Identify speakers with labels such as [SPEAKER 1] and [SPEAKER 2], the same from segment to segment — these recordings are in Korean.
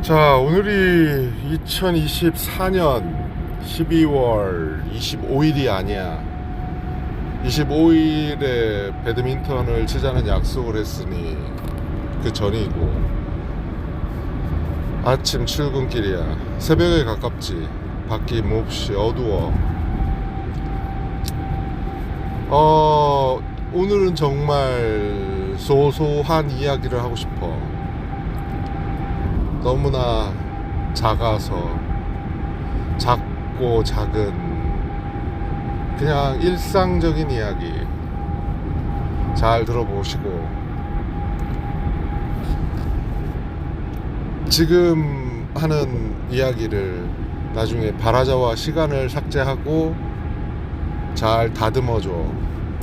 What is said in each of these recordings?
[SPEAKER 1] 자, 오늘이 2024년 12월 25일이 아니야. 25일에 배드민턴을 치자는 약속을 했으니 그 전이고, 아침 출근길이야. 새벽에 가깝지. 밖이 몹시 어두워. 오늘은 정말 소소한 이야기를 하고 싶어. 너무나 작아서, 작고 작은 그냥 일상적인 이야기 잘 들어보시고, 지금 하는 이야기를 나중에 발화자와 시간을 삭제하고 잘 다듬어줘.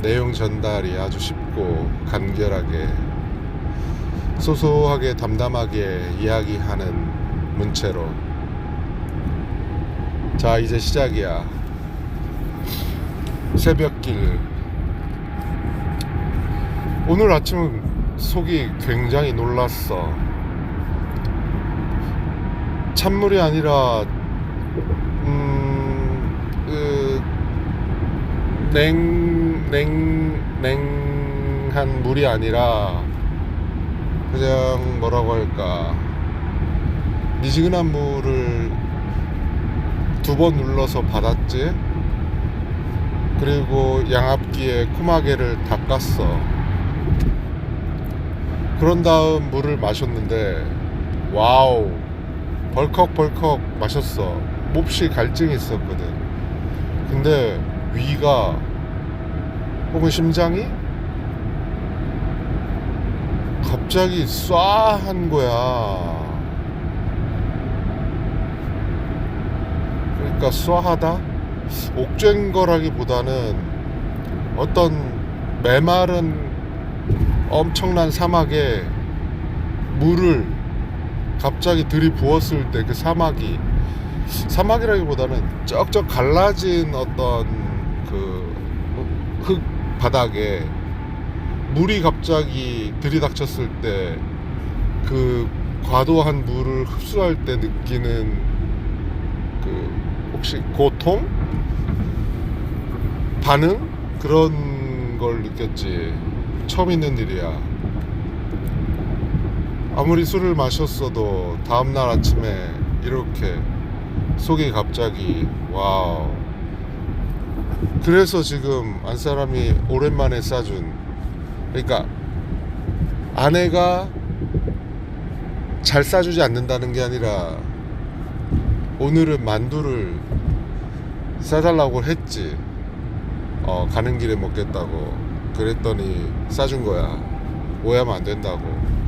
[SPEAKER 1] 내용 전달이 아주 쉽고 간결하게, 소소하게 담담하게 이야기하는 문체로. 자, 이제 시작이야. 새벽길. 오늘 아침 속이 굉장히 놀랐어. 찬물이 아니라 냉한 물이 아니라 그냥 뭐라고 할까, 미지근한 물을 2번 눌러서 받았지. 그리고 양압기에 코마개를 닦았어. 그런 다음 물을 마셨는데 와우, 벌컥벌컥 마셨어. 몹시 갈증이 있었거든. 근데 위가 혹은 심장이 갑자기 쏴한 거야. 그러니까 쏴하다? 옥죄인 거라기보다는 어떤 메마른 엄청난 사막에 물을 갑자기 들이부었을 때 그 사막이라기보다는 쩍쩍 갈라진 어떤 그 흙 바닥에 물이 갑자기 들이닥쳤을 때 그 과도한 물을 흡수할 때 느끼는 그 혹시 고통? 반응? 그런 걸 느꼈지. 처음 있는 일이야. 아무리 술을 마셨어도 다음날 아침에 이렇게 속이 갑자기 와우. 그래서 지금 안사람이 오랜만에 싸준, 그러니까 아내가 잘 싸주지 않는다는 게 아니라 오늘은 만두를 싸달라고 했지. 가는 길에 먹겠다고. 그랬더니 싸준 거야. 오해하면 안 된다고.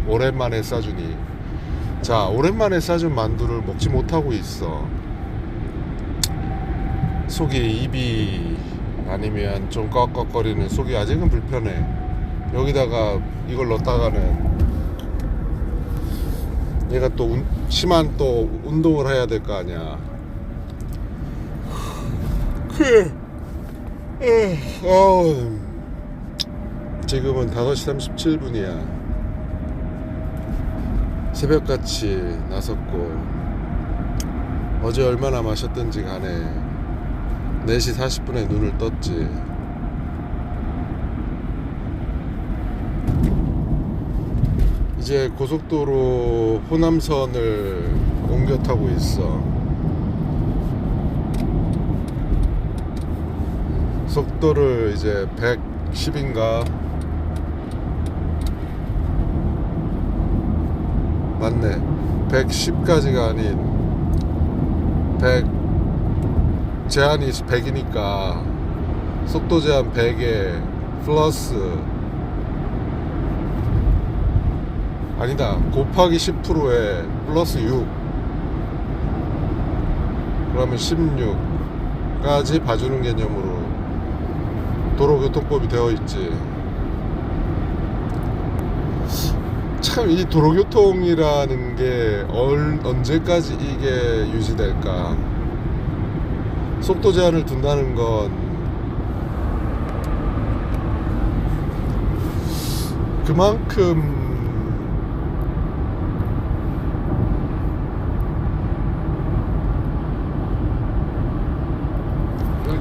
[SPEAKER 1] 오랜만에 싸주니. 자, 오랜만에 싸준 만두를 먹지 못하고 있어. 속이, 입이 아니면 좀 꺽꺽거리는 속이 아직은 불편해. 여기다가 이걸 넣었다가는 얘가 또 심한 또 운동을 해야 될 거 아니야. 지금은 5시 37분이야 새벽같이 나섰고, 어제 얼마나 마셨든지 간에 4시 40분에 눈을 떴지. 이제 고속도로 호남선을 옮겨 타고 있어. 속도를 이제 110인가? 맞네, 110까지가 아닌 100, 제한이 100이니까 속도 제한 100에 플러스, 아니다, 곱하기 10%에 플러스 6, 그러면 16까지 봐주는 개념으로 도로교통법이 되어 있지. 참, 이 도로교통이라는 게 언제까지 이게 유지될까? 속도 제한을 둔다는 건 그만큼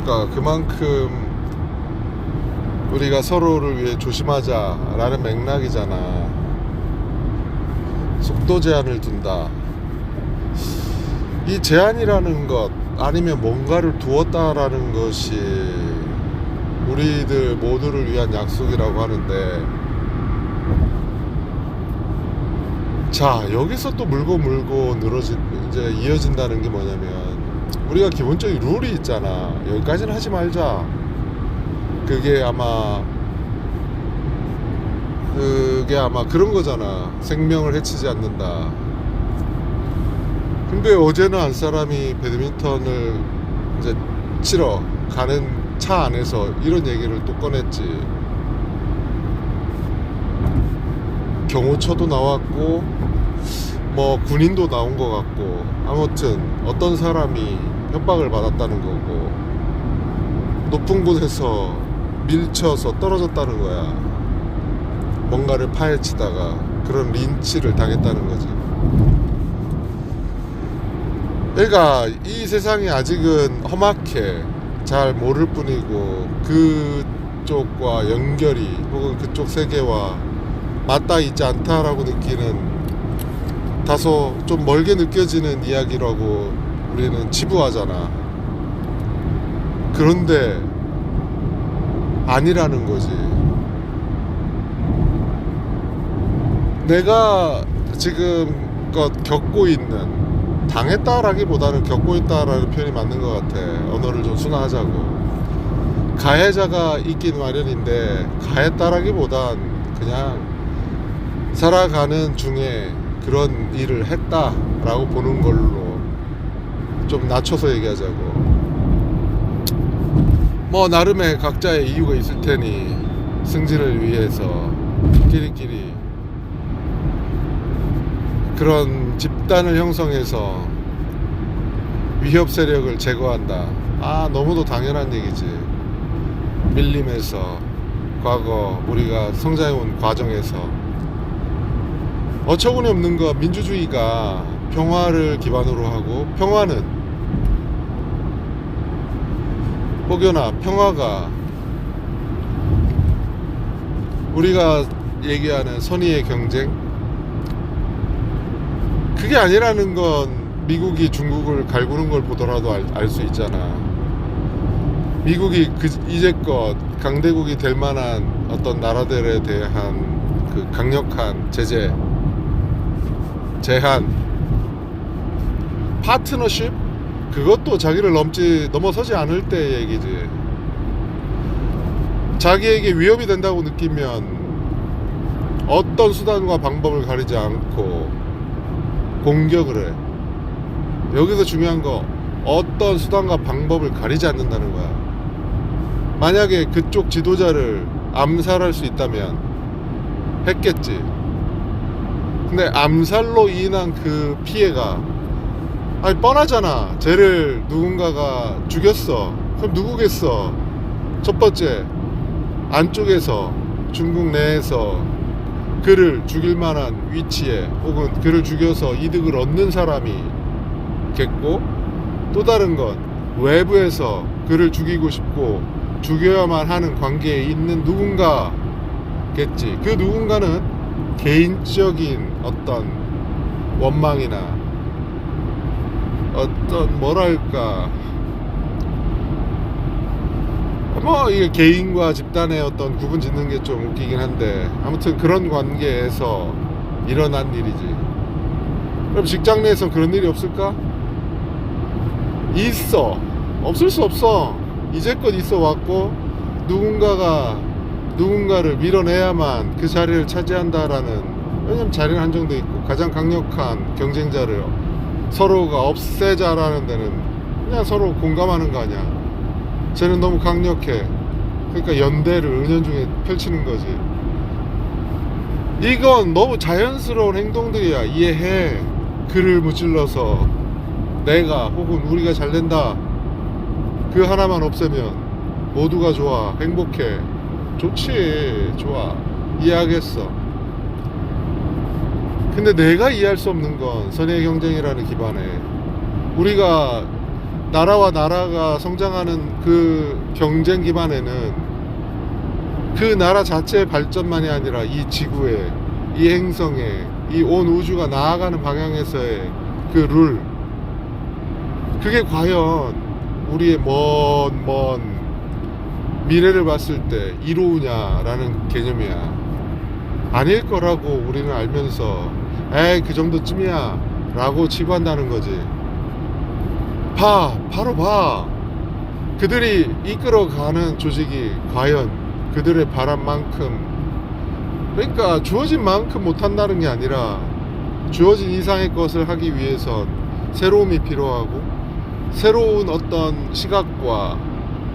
[SPEAKER 1] 그러니까 그만큼 우리가 서로를 위해 조심하자라는 맥락이잖아. 속도 제한을 둔다. 이 제한이라는 것 아니면 뭔가를 두었다라는 것이 우리들 모두를 위한 약속이라고 하는데, 자 여기서 또 물고 늘어진 이제 이어진다는 게 뭐냐면, 우리가 기본적인 룰이 있잖아. 여기까지는 하지 말자. 그게 아마 그런 거잖아. 생명을 해치지 않는다. 근데 어제는 한 사람이 배드민턴을 이제 치러 가는 차 안에서 이런 얘기를 또 꺼냈지. 경호처도 나왔고 뭐 군인도 나온 것 같고, 아무튼 어떤 사람이 협박을 받았다는 거고, 높은 곳에서 밀쳐서 떨어졌다는 거야. 뭔가를 파헤치다가 그런 린치를 당했다는 거지. 그러니까 이 세상이 아직은 험악해 잘 모를 뿐이고, 그쪽과 연결이 혹은 그쪽 세계와 맞닿아 있지 않다라고 느끼는, 다소 좀 멀게 느껴지는 이야기라고 우리는 치부하잖아. 그런데 아니라는 거지. 내가 지금껏 겪고 있는, 당했다라기보다는 겪고 있다라는 표현이 맞는 것 같아. 언어를 좀 순화하자고. 가해자가 있긴 마련인데, 가했다라기보단 그냥 살아가는 중에 그런 일을 했다라고 보는 걸로 좀 낮춰서 얘기하자고. 뭐 나름의 각자의 이유가 있을 테니 승진을 위해서 끼리끼리 그런 집단을 형성해서 위협 세력을 제거한다. 너무도 당연한 얘기지. 밀림에서 과거 우리가 성장해온 과정에서 어처구니 없는 거, 민주주의가 평화를 기반으로 하고, 평화는 혹여나 평화가 우리가 얘기하는 선의의 경쟁, 그게 아니라는 건 미국이 중국을 갈구는 걸 보더라도 알 수 있잖아. 미국이 이제껏 강대국이 될 만한 어떤 나라들에 대한 그 강력한 제한, 파트너십, 그것도 자기를 넘어서지 않을 때 얘기지. 자기에게 위협이 된다고 느끼면 어떤 수단과 방법을 가리지 않고 공격을 해. 여기서 중요한 거, 어떤 수단과 방법을 가리지 않는다는 거야. 만약에 그쪽 지도자를 암살할 수 있다면 했겠지. 근데 암살로 인한 그 피해가 뻔하잖아. 쟤를 누군가가 죽였어. 그럼 누구겠어? 첫 번째, 안쪽에서, 중국 내에서 그를 죽일 만한 위치에, 혹은 그를 죽여서 이득을 얻는 사람이겠고, 또 다른 건 외부에서 그를 죽이고 싶고 죽여야만 하는 관계에 있는 누군가겠지. 그 누군가는 개인적인 어떤 원망이나 어떤 뭐랄까, 뭐 이게 개인과 집단의 어떤 구분 짓는 게 좀 웃기긴 한데, 아무튼 그런 관계에서 일어난 일이지. 그럼 직장 내에서 그런 일이 없을까? 있어. 없을 수 없어. 이제껏 있어 왔고, 누군가를 밀어내야만 그 자리를 차지한다라는, 왜냐면 자리는 한정돼 있고, 가장 강력한 경쟁자를 서로가 없애자라는 데는 그냥 서로 공감하는 거 아니야. 쟤는 너무 강력해. 그러니까 연대를 은연중에 펼치는 거지. 이건 너무 자연스러운 행동들이야. 이해해. 그를 무찔러서 내가 혹은 우리가 잘 된다, 그 하나만 없애면 모두가 좋아, 행복해. 좋지, 좋아, 이해하겠어. 근데 내가 이해할 수 없는 건 선의의 경쟁이라는 기반에 우리가 나라와 나라가 성장하는 그 경쟁 기반에는 그 나라 자체의 발전만이 아니라 이 지구에, 이 행성에, 이 온 우주가 나아가는 방향에서의 그 룰, 그게 과연 우리의 먼 미래를 봤을 때 이로우냐라는 개념이야. 아닐 거라고 우리는 알면서 에이 그 정도쯤이야 라고 치부한다는 거지. 바로 봐. 그들이 이끌어가는 조직이 과연 그들의 바람만큼, 그러니까 주어진 만큼 못한다는 게 아니라 주어진 이상의 것을 하기 위해선 새로움이 필요하고 새로운 어떤 시각과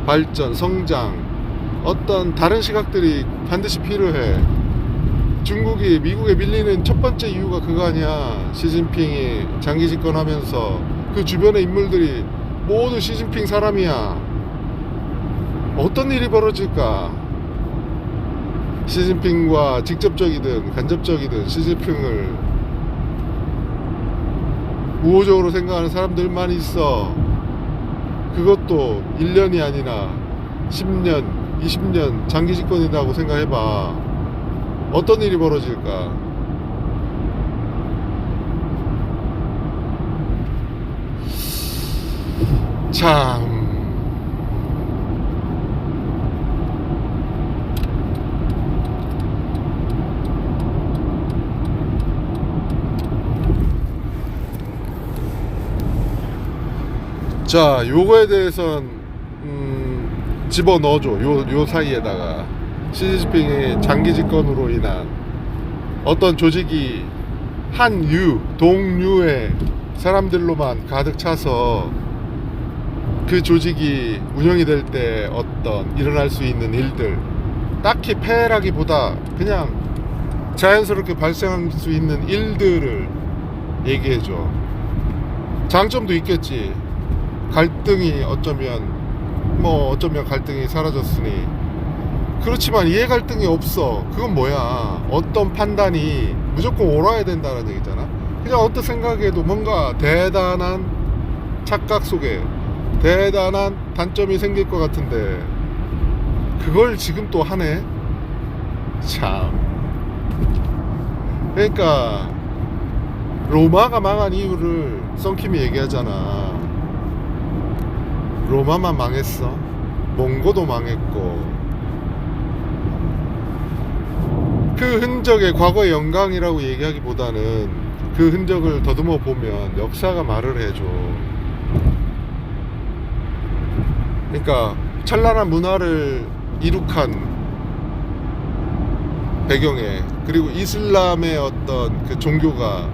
[SPEAKER 1] 발전, 성장, 어떤 다른 시각들이 반드시 필요해. 중국이 미국에 밀리는 첫 번째 이유가 그거 아니야. 시진핑이 장기 집권하면서 그 주변의 인물들이 모두 시진핑 사람이야. 어떤 일이 벌어질까? 시진핑과 직접적이든 간접적이든 시진핑을 우호적으로 생각하는 사람들만 있어. 그것도 1년이 아니라 10년, 20년 장기 집권이라고 생각해봐. 어떤 일이 벌어질까? 참. 자, 요거에 대해선 집어넣어줘. 요 사이에다가 시진핑의 장기 집권으로 인한 어떤 조직이 동류의 사람들로만 가득 차서 그 조직이 운영이 될 때 어떤 일어날 수 있는 일들, 딱히 폐해라기보다 그냥 자연스럽게 발생할 수 있는 일들을 얘기해줘. 장점도 있겠지. 갈등이 어쩌면 갈등이 사라졌으니. 그렇지만 이해 갈등이 없어. 그건 뭐야? 어떤 판단이 무조건 옳아야 된다는 얘기잖아. 그냥 어떤 생각에도 뭔가 대단한 착각 속에 대단한 단점이 생길 것 같은데 그걸 지금 또 하네. 참. 그러니까 로마가 망한 이유를 썬킴이 얘기하잖아. 로마만 망했어. 몽고도 망했고. 그 흔적의 과거의 영광이라고 얘기하기보다는 그 흔적을 더듬어 보면 역사가 말을 해줘. 그러니까 찬란한 문화를 이룩한 배경에, 그리고 이슬람의 어떤 그 종교가,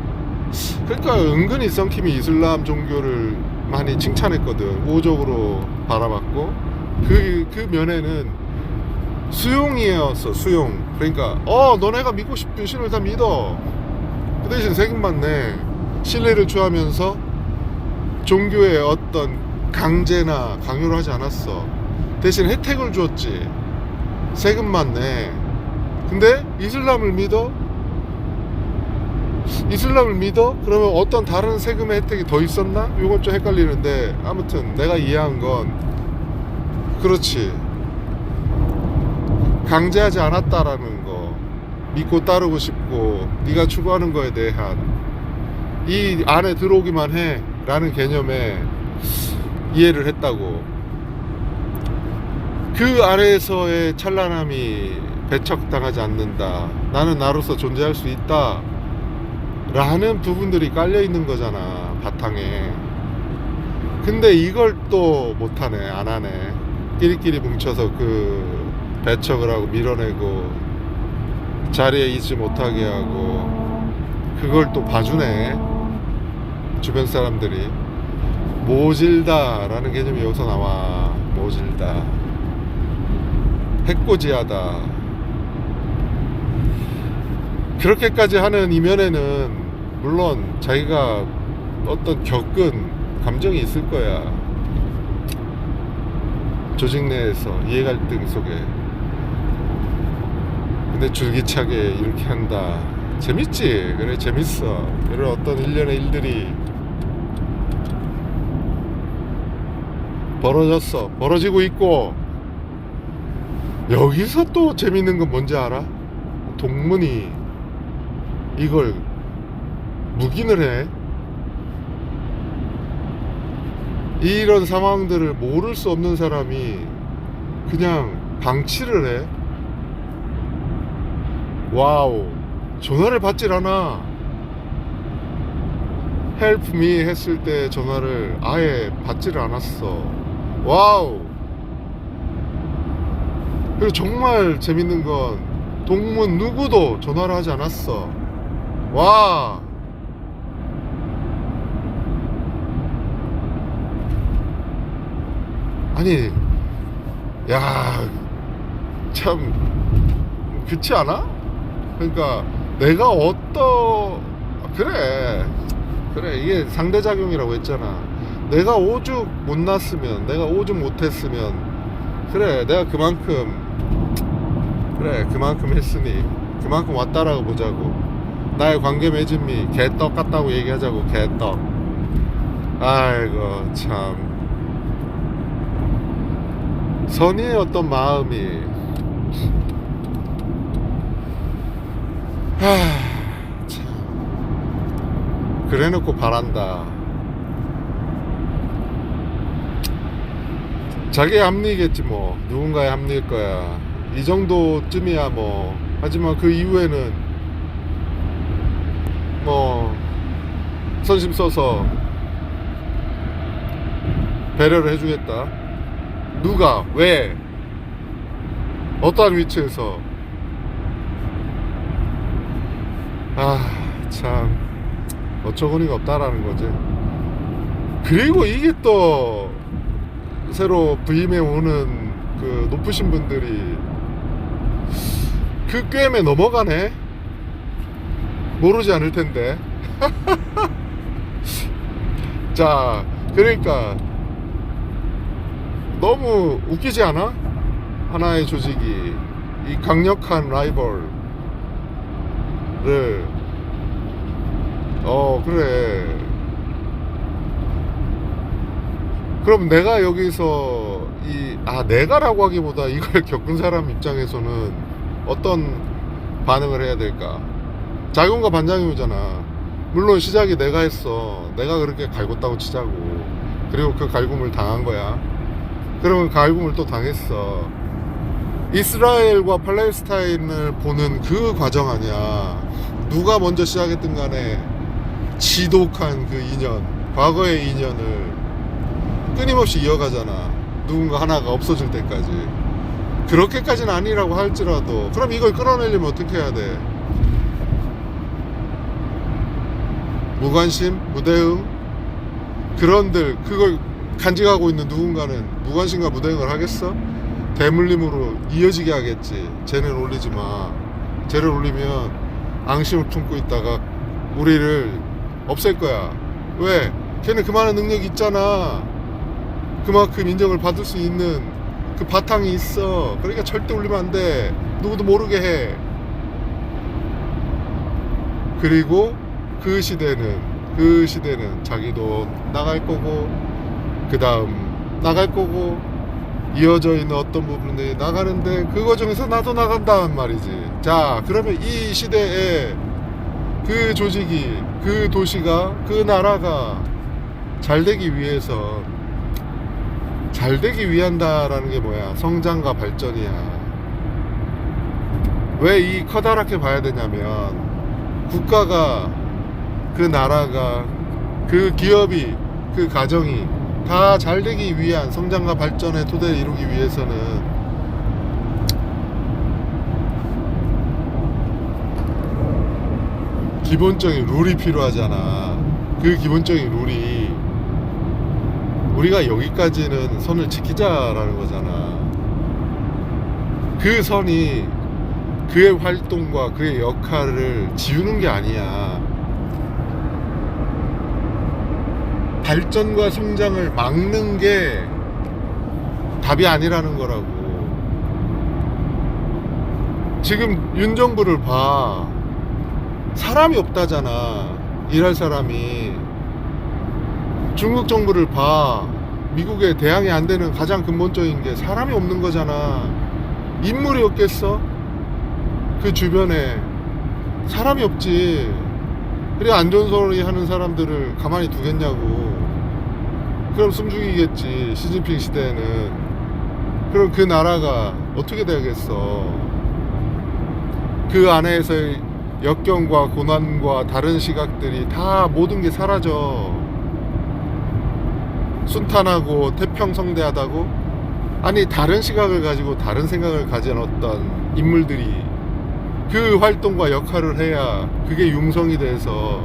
[SPEAKER 1] 그러니까 은근히 썬킴이 이슬람 종교를 많이 칭찬했거든. 우호적으로 바라봤고, 그 면에는 수용이었어. 수용. 그러니까 너네가 믿고 싶은 신을 다 믿어. 그 대신 세금만 내. 신뢰를 주하면서 종교의 어떤 강제나 강요를 하지 않았어. 대신 혜택을 주었지. 세금만 내. 근데 이슬람을 믿어? 그러면 어떤 다른 세금의 혜택이 더 있었나? 이건 좀 헷갈리는데, 아무튼 내가 이해한 건 그렇지. 강제하지 않았다라는 거, 믿고 따르고 싶고 네가 추구하는 거에 대한 이 안에 들어오기만 해 라는 개념에 이해를 했다고. 그 아래에서의 찬란함이 배척당하지 않는다, 나는 나로서 존재할 수 있다 라는 부분들이 깔려있는 거잖아, 바탕에. 근데 이걸 또 못하네, 안하네. 끼리끼리 뭉쳐서 그 배척을 하고 밀어내고 자리에 있지 못하게 하고, 그걸 또 봐주네, 주변 사람들이. 모질다 라는 개념이 여기서 나와. 모질다, 해코지하다. 그렇게까지 하는 이면에는 물론 자기가 어떤 겪은 감정이 있을 거야. 조직 내에서 이해갈등 속에. 근데 줄기차게 이렇게 한다. 재밌지. 그래, 재밌어. 그런 어떤 일련의 일들이 벌어졌어. 벌어지고 있고, 여기서 또 재밌는 건 뭔지 알아? 동문이 이걸 묵인을 해. 이런 상황들을 모를 수 없는 사람이 그냥 방치를 해. 와우. 전화를 받질 않아. Help me 했을 때 전화를 아예 받지를 않았어. 와우. 그리고 정말 재밌는 건 동문 누구도 전화를 하지 않았어. 와. 아니, 야, 참 그렇지 않아? 그러니까 내가 그래 이게 상대작용이라고 했잖아. 내가 오죽 못났으면, 내가 오죽 못했으면, 그래 내가 그만큼 했으니 그만큼 왔다라고 보자고. 나의 관계 맺음이 개떡 같다고 얘기하자고. 개떡. 아이고 참, 선의의 어떤 마음이, 참, 그래놓고 바란다. 자기의 합리겠지 뭐. 누군가의 합리일 거야. 이 정도쯤이야 뭐. 하지만 그 이후에는 뭐 선심 써서 배려를 해주겠다. 누가, 왜, 어떠한 위치에서. 참 어처구니가 없다라는 거지. 그리고 이게 또 새로 부임해 오는 그 높으신 분들이 그 꿰매 넘어가네. 모르지 않을 텐데. 자, 그러니까 너무 웃기지 않아? 하나의 조직이 이 강력한 라이벌을, 그래. 그럼 내가 여기서 내가라고 하기보다 이걸 겪은 사람 입장에서는 어떤 반응을 해야 될까? 작용과 반작용이잖아. 물론 시작이 내가 했어. 내가 그렇게 갈궜다고 치자고. 그리고 그 갈굼을 당한 거야. 그러면 갈굼을 또 당했어. 이스라엘과 팔레스타인을 보는 그 과정 아니야. 누가 먼저 시작했든 간에 지독한 그 인연, 과거의 인연을 끊임없이 이어가잖아. 누군가 하나가 없어질 때까지. 그렇게까지는 아니라고 할지라도, 그럼 이걸 끌어내려면 어떻게 해야 돼? 무관심, 무대응, 그런들 그걸 간직하고 있는 누군가는 무관심과 무대응을 하겠어? 대물림으로 이어지게 하겠지. 쟤는 올리지 마. 쟤를 올리면 앙심을 품고 있다가 우리를 없앨 거야. 왜? 걔는 그만한 능력이 있잖아. 그만큼 인정을 받을 수 있는 그 바탕이 있어. 그러니까 절대 올리면 안 돼. 누구도 모르게 해. 그리고 그 시대는 자기도 나갈 거고, 그 다음 나갈 거고, 이어져 있는 어떤 부분들이 나가는데 그 과정에서 나도 나간다는 말이지. 자, 그러면 이 시대에 그 조직이, 그 도시가, 그 나라가 잘 되기 위해서, 잘 되기 위한다라는 게 뭐야? 성장과 발전이야. 왜 이 커다랗게 봐야 되냐면, 국가가, 그 나라가, 그 기업이, 그 가정이 다 잘 되기 위한 성장과 발전의 토대를 이루기 위해서는 기본적인 룰이 필요하잖아. 그 기본적인 룰이 우리가 여기까지는 선을 지키자라는 거잖아. 그 선이 그의 활동과 그의 역할을 지우는 게 아니야. 발전과 성장을 막는 게 답이 아니라는 거라고. 지금 윤 정부를 봐. 사람이 없다잖아. 일할 사람이. 중국 정부를 봐. 미국에 대항이 안 되는 가장 근본적인 게 사람이 없는 거잖아. 인물이 없겠어? 그 주변에 사람이 없지. 그래 안 좋은 소리 하는 사람들을 가만히 두겠냐고. 그럼 숨죽이겠지. 시진핑 시대에는. 그럼 그 나라가 어떻게 되겠어? 그 안에서의 역경과 고난과 다른 시각들이 다 모든 게 사라져. 순탄하고 태평성대하다고? 아니 다른 시각을 가지고 다른 생각을 가진 어떤 인물들이 그 활동과 역할을 해야 그게 융성이 돼서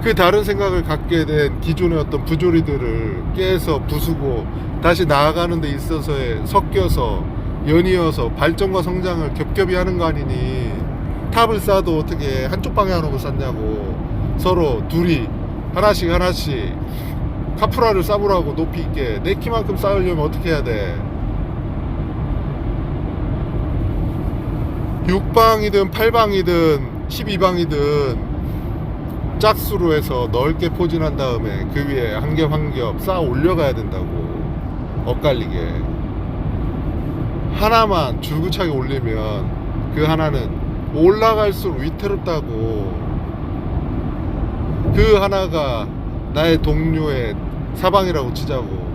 [SPEAKER 1] 그 다른 생각을 갖게 된 기존의 어떤 부조리들을 깨서 부수고 다시 나아가는 데 있어서의 섞여서 연이어서 발전과 성장을 겹겹이 하는 거 아니니. 탑을 쌓아도 어떻게 한쪽 방향으로 쌓냐고. 서로 둘이 하나씩 카프라를 쌓으라고. 높이 있게 내 키만큼 쌓으려면 어떻게 해야 돼? 6방이든 8방이든 12방이든 짝수로 해서 넓게 포진한 다음에 그 위에 한 겹 쌓아 올려가야 된다고. 엇갈리게 하나만 줄구차게 올리면 그 하나는 올라갈수록 위태롭다고. 그 하나가 나의 동료의 사방이라고 치자고.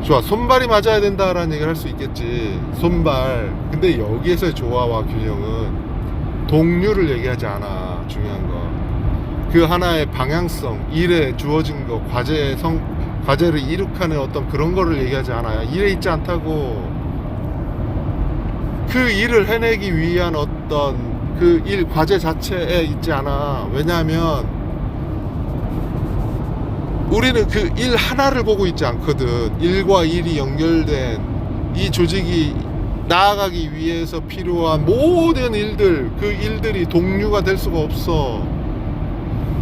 [SPEAKER 1] 좋아, 손발이 맞아야 된다라는 얘기를 할 수 있겠지. 손발. 근데 여기에서의 조화와 균형은 동료를 얘기하지 않아. 중요한 거 그 하나의 방향성, 일에 주어진 거, 과제를 이룩하는 어떤 그런 거를 얘기하지 않아요. 일에 있지 않다고. 그 일을 해내기 위한 어떤 그 일 과제 자체에 있지 않아. 왜냐하면 우리는 그 일 하나를 보고 있지 않거든. 일과 일이 연결된 이 조직이 나아가기 위해서 필요한 모든 일들, 그 일들이 동류가 될 수가 없어.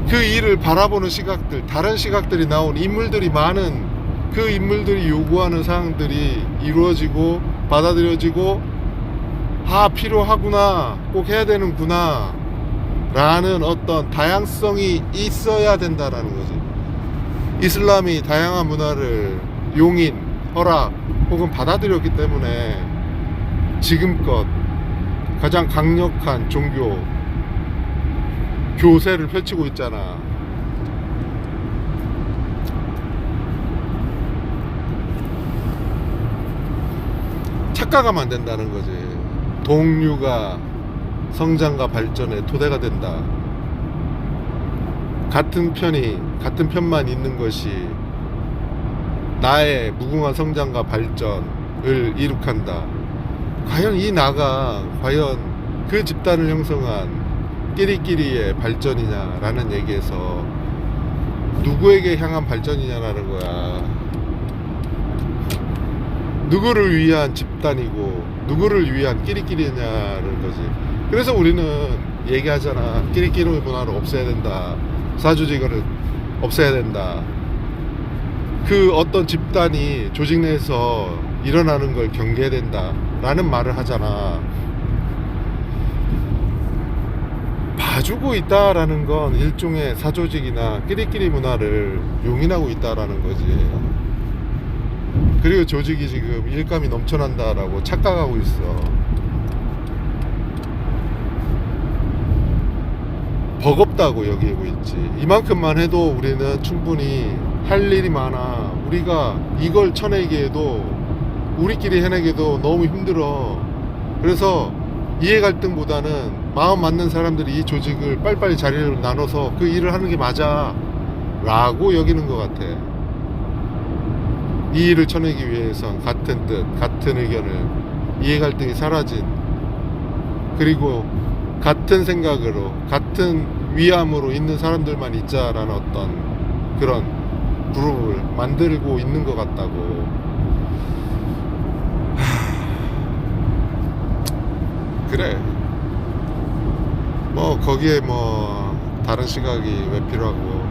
[SPEAKER 1] 그 일을 바라보는 시각들, 다른 시각들이 나온 인물들이 많은 그 인물들이 요구하는 사항들이 이루어지고 받아들여지고 필요하구나, 꼭 해야 되는구나 라는 어떤 다양성이 있어야 된다라는 거지. 이슬람이 다양한 문화를 용인, 허락 혹은 받아들였기 때문에 지금껏 가장 강력한 종교 교세를 펼치고 있잖아. 착각하면 안 된다는 거지. 동류가 성장과 발전의 토대가 된다. 같은 편만 있는 것이 나의 무궁한 성장과 발전을 이룩한다. 과연 이 나가 과연 그 집단을 형성한 끼리끼리의 발전이냐라는 얘기에서 누구에게 향한 발전이냐라는 거야. 누구를 위한 집단이고 누구를 위한 끼리끼리냐는 거지. 그래서 우리는 얘기하잖아. 끼리끼리 문화를 없애야 된다. 사조직을 없애야 된다. 그 어떤 집단이 조직 내에서 일어나는 걸 경계해야 된다 라는 말을 하잖아. 봐주고 있다라는 건 일종의 사조직이나 끼리끼리 문화를 용인하고 있다라는 거지. 그리고 조직이 지금 일감이 넘쳐난다라고 착각하고 있어. 버겁다고 여기고 있지. 이만큼만 해도 우리는 충분히 할 일이 많아. 우리가 이걸 쳐내기에도 우리끼리 해내기도 너무 힘들어. 그래서 이해 갈등보다는 마음 맞는 사람들이 이 조직을 빨리빨리 자리를 나눠서 그 일을 하는 게 맞아 라고 여기는 것 같아. 이 일을 쳐내기 위해선 같은 뜻, 같은 의견을, 이해 갈등이 사라진, 그리고 같은 생각으로 같은 위함으로 있는 사람들만 있자라는 어떤 그런 그룹을 만들고 있는 것 같다고. 그래, 뭐 거기에 뭐 다른 시각이 왜 필요하고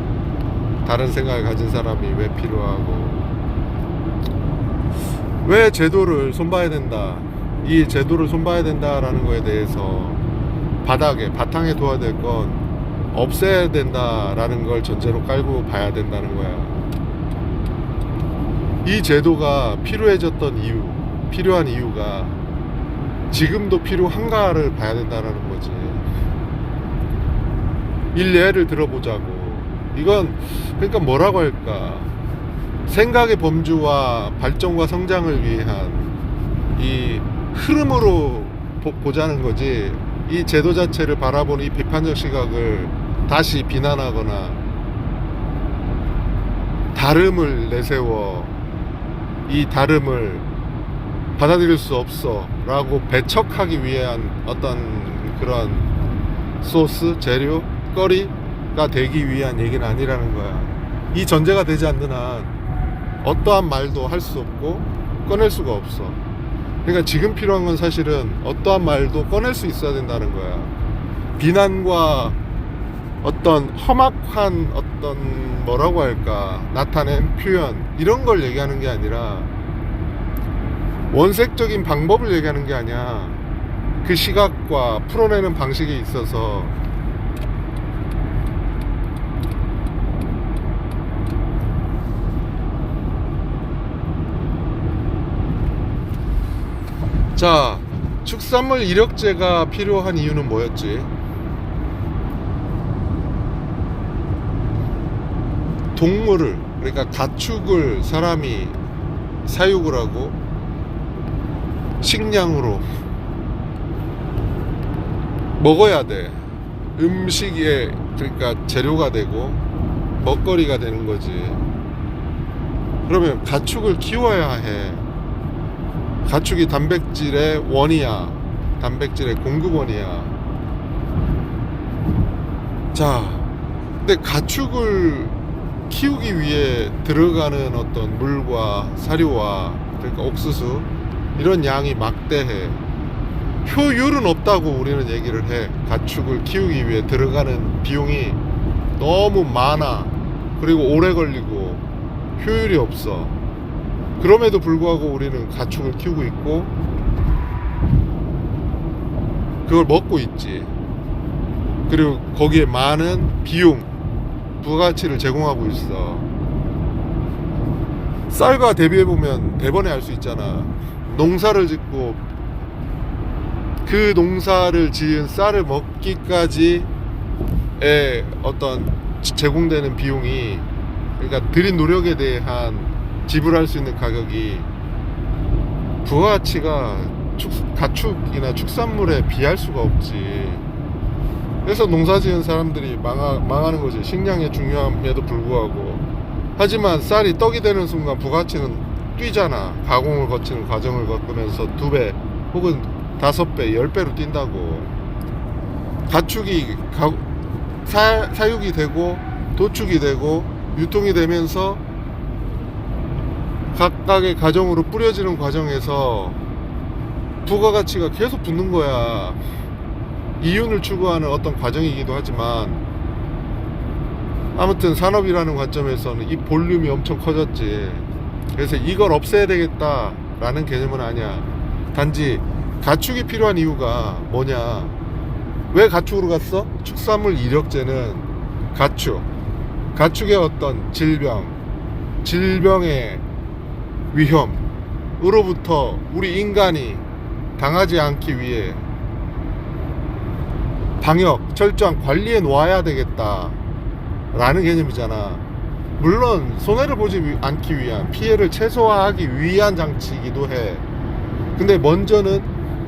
[SPEAKER 1] 다른 생각을 가진 사람이 왜 필요하고 왜 제도를 손봐야 된다, 이 제도를 손봐야 된다라는 거에 대해서 바탕에 둬야 될 건 없애야 된다라는 걸 전제로 깔고 봐야 된다는 거야. 이 제도가 필요한 이유가 지금도 필요한가를 봐야 된다는 거지. 일례를 들어보자고. 이건 그러니까 뭐라고 할까, 생각의 범주와 발전과 성장을 위한 이 흐름으로 보자는 거지. 이 제도 자체를 바라보는 이 비판적 시각을 다시 비난하거나 다름을 내세워 이 다름을 받아들일 수 없어 라고 배척하기 위한 어떤 그런 소스, 재료, 거리가 되기 위한 얘기는 아니라는 거야. 이 전제가 되지 않는 한 어떠한 말도 할 수 없고 꺼낼 수가 없어. 그러니까 지금 필요한 건 사실은 어떠한 말도 꺼낼 수 있어야 된다는 거야. 비난과 어떤 험악한 어떤 뭐라고 할까, 나타낸 표현, 이런 걸 얘기하는 게 아니라, 원색적인 방법을 얘기하는 게 아니야. 그 시각과 풀어내는 방식에 있어서 자, 축산물 이력제가 필요한 이유는 뭐였지? 동물을, 그러니까 가축을 사람이 사육을 하고 식량으로 먹어야 돼. 음식의, 그러니까 재료가 되고 먹거리가 되는 거지. 그러면 가축을 키워야 해. 가축이 단백질의 원이야, 단백질의 공급원이야. 자, 근데 가축을 키우기 위해 들어가는 어떤 물과 사료와, 그러니까 옥수수, 이런 양이 막대해. 효율은 없다고 우리는 얘기를 해. 가축을 키우기 위해 들어가는 비용이 너무 많아. 그리고 오래 걸리고 효율이 없어. 그럼에도 불구하고 우리는 가축을 키우고 있고 그걸 먹고 있지. 그리고 거기에 많은 비용, 부가가치를 제공하고 있어. 쌀과 대비해보면 대번에 알 수 있잖아. 농사를 짓고 그 농사를 지은 쌀을 먹기까지의 어떤 제공되는 비용이, 그러니까 들인 노력에 대한 지불할 수 있는 가격이 부가가치가 가축이나 축산물에 비할 수가 없지. 그래서 농사 지은 사람들이 망하는 거지. 식량의 중요함에도 불구하고. 하지만 쌀이 떡이 되는 순간 부가가치는 뛰잖아. 가공을 거치는 과정을 겪으면서 2배 혹은 5배, 10배로 뛴다고. 가축이 사육이 되고 도축이 되고 유통이 되면서 각각의 가정으로 뿌려지는 과정에서 부가가치가 계속 붙는 거야. 이윤을 추구하는 어떤 과정이기도 하지만, 아무튼 산업이라는 관점에서는 이 볼륨이 엄청 커졌지. 그래서 이걸 없애야 되겠다라는 개념은 아니야. 단지 가축이 필요한 이유가 뭐냐, 왜 가축으로 갔어? 축산물 이력제는 가축의 어떤 질병의 위험으로부터 우리 인간이 당하지 않기 위해 방역, 철저한 관리해 놓아야 되겠다 라는 개념이잖아. 물론 손해를 보지 않기 위한, 피해를 최소화하기 위한 장치이기도 해. 근데 먼저는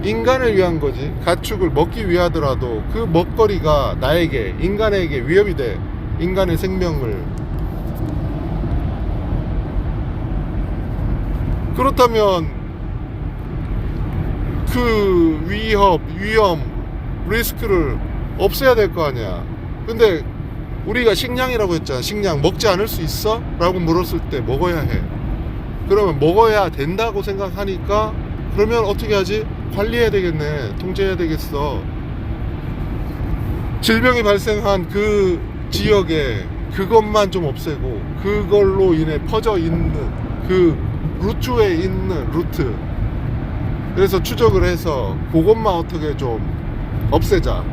[SPEAKER 1] 인간을 위한 거지. 가축을 먹기 위하더라도 그 먹거리가 나에게, 인간에게 위협이 돼. 인간의 생명을. 그렇다면 그 위험, 리스크를 없애야 될 거 아니야. 근데 우리가 식량이라고 했잖아. 식량 먹지 않을 수 있어? 라고 물었을 때 먹어야 해. 그러면 먹어야 된다고 생각하니까, 그러면 어떻게 하지? 관리해야 되겠네. 통제해야 되겠어. 질병이 발생한 그 지역에 그것만 좀 없애고, 그걸로 인해 퍼져 있는 그 루트에 있는 루트, 그래서 추적을 해서 그것만 어떻게 좀 없애자.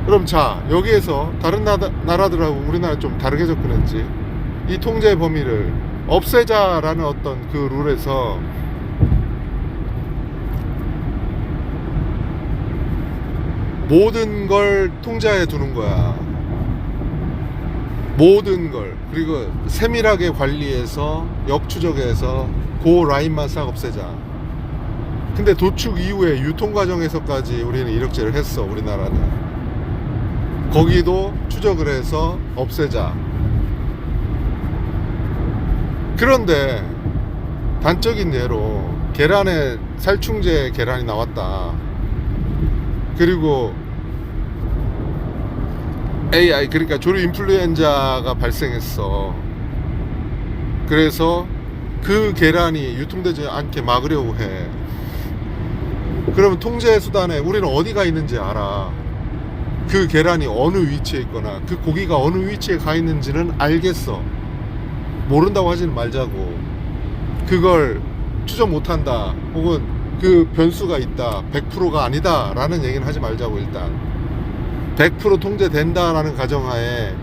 [SPEAKER 1] 그럼 자, 여기에서 다른 나라들하고 우리나라 좀 다르게 접근했지. 이 통제 범위를 없애자라는 어떤 그 룰에서 모든 걸 통제해 두는 거야. 모든 걸. 그리고 세밀하게 관리해서 역추적해서 그 라인만 싹 없애자. 근데 도축 이후에 유통 과정에서까지 우리는 이력제를 했어. 우리나라는 거기도 추적을 해서 없애자. 그런데 단적인 예로 계란에 살충제 계란이 나왔다. 그리고 AI, 그러니까 조류 인플루엔자가 발생했어. 그래서 그 계란이 유통되지 않게 막으려고 해. 그러면 통제 수단에 우리는 어디가 있는지 알아. 그 계란이 어느 위치에 있거나 그 고기가 어느 위치에 가 있는지는 알겠어. 모른다고 하지는 말자고. 그걸 추적 못한다 혹은 그 변수가 있다 100%가 아니다 라는 얘기는 하지 말자고. 일단 100% 통제된다 라는 가정하에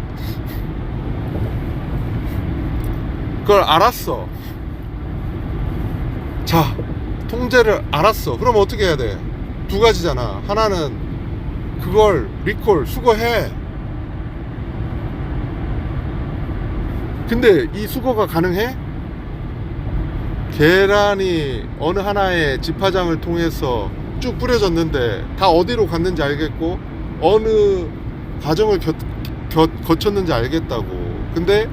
[SPEAKER 1] 그걸 알았어. 자, 통제를 알았어. 그럼 어떻게 해야 돼? 두 가지잖아. 하나는 그걸 리콜 수거해. 근데 이 수거가 가능해? 계란이 어느 하나의 집화장을 통해서 쭉 뿌려졌는데 다 어디로 갔는지 알겠고 어느 과정을 거쳤는지 알겠다고. 근데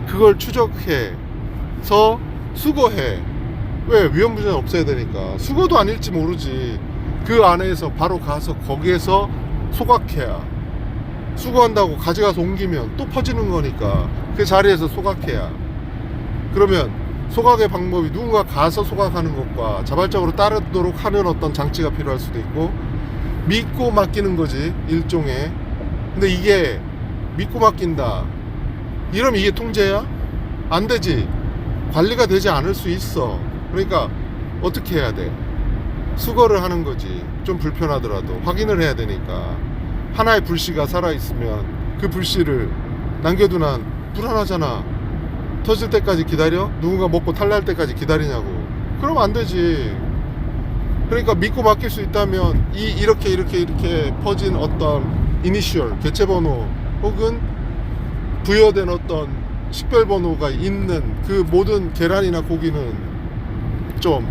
[SPEAKER 1] 그걸 추적해서 수거해. 왜? 위험부재는 없애야 되니까. 수거도 아닐지 모르지. 그 안에서 바로 가서 거기에서 소각해야. 수거한다고 가져가서 옮기면 또 퍼지는 거니까 그 자리에서 소각해야. 그러면 소각의 방법이 누군가 가서 소각하는 것과 자발적으로 따르도록 하는 어떤 장치가 필요할 수도 있고 믿고 맡기는 거지, 일종의. 근데 이게 믿고 맡긴다 이러면 이게 통제야? 안 되지. 관리가 되지 않을 수 있어. 그러니까 어떻게 해야 돼? 수거를 하는 거지. 좀 불편하더라도 확인을 해야 되니까. 하나의 불씨가 살아있으면 그 불씨를 남겨두면 불안하잖아. 터질 때까지 기다려? 누군가 먹고 탈날 때까지 기다리냐고. 그러면 안 되지. 그러니까 믿고 맡길 수 있다면 이렇게 퍼진 어떤 이니셜 개체번호 혹은 부여된 어떤 식별번호가 있는 그 모든 계란이나 고기는 좀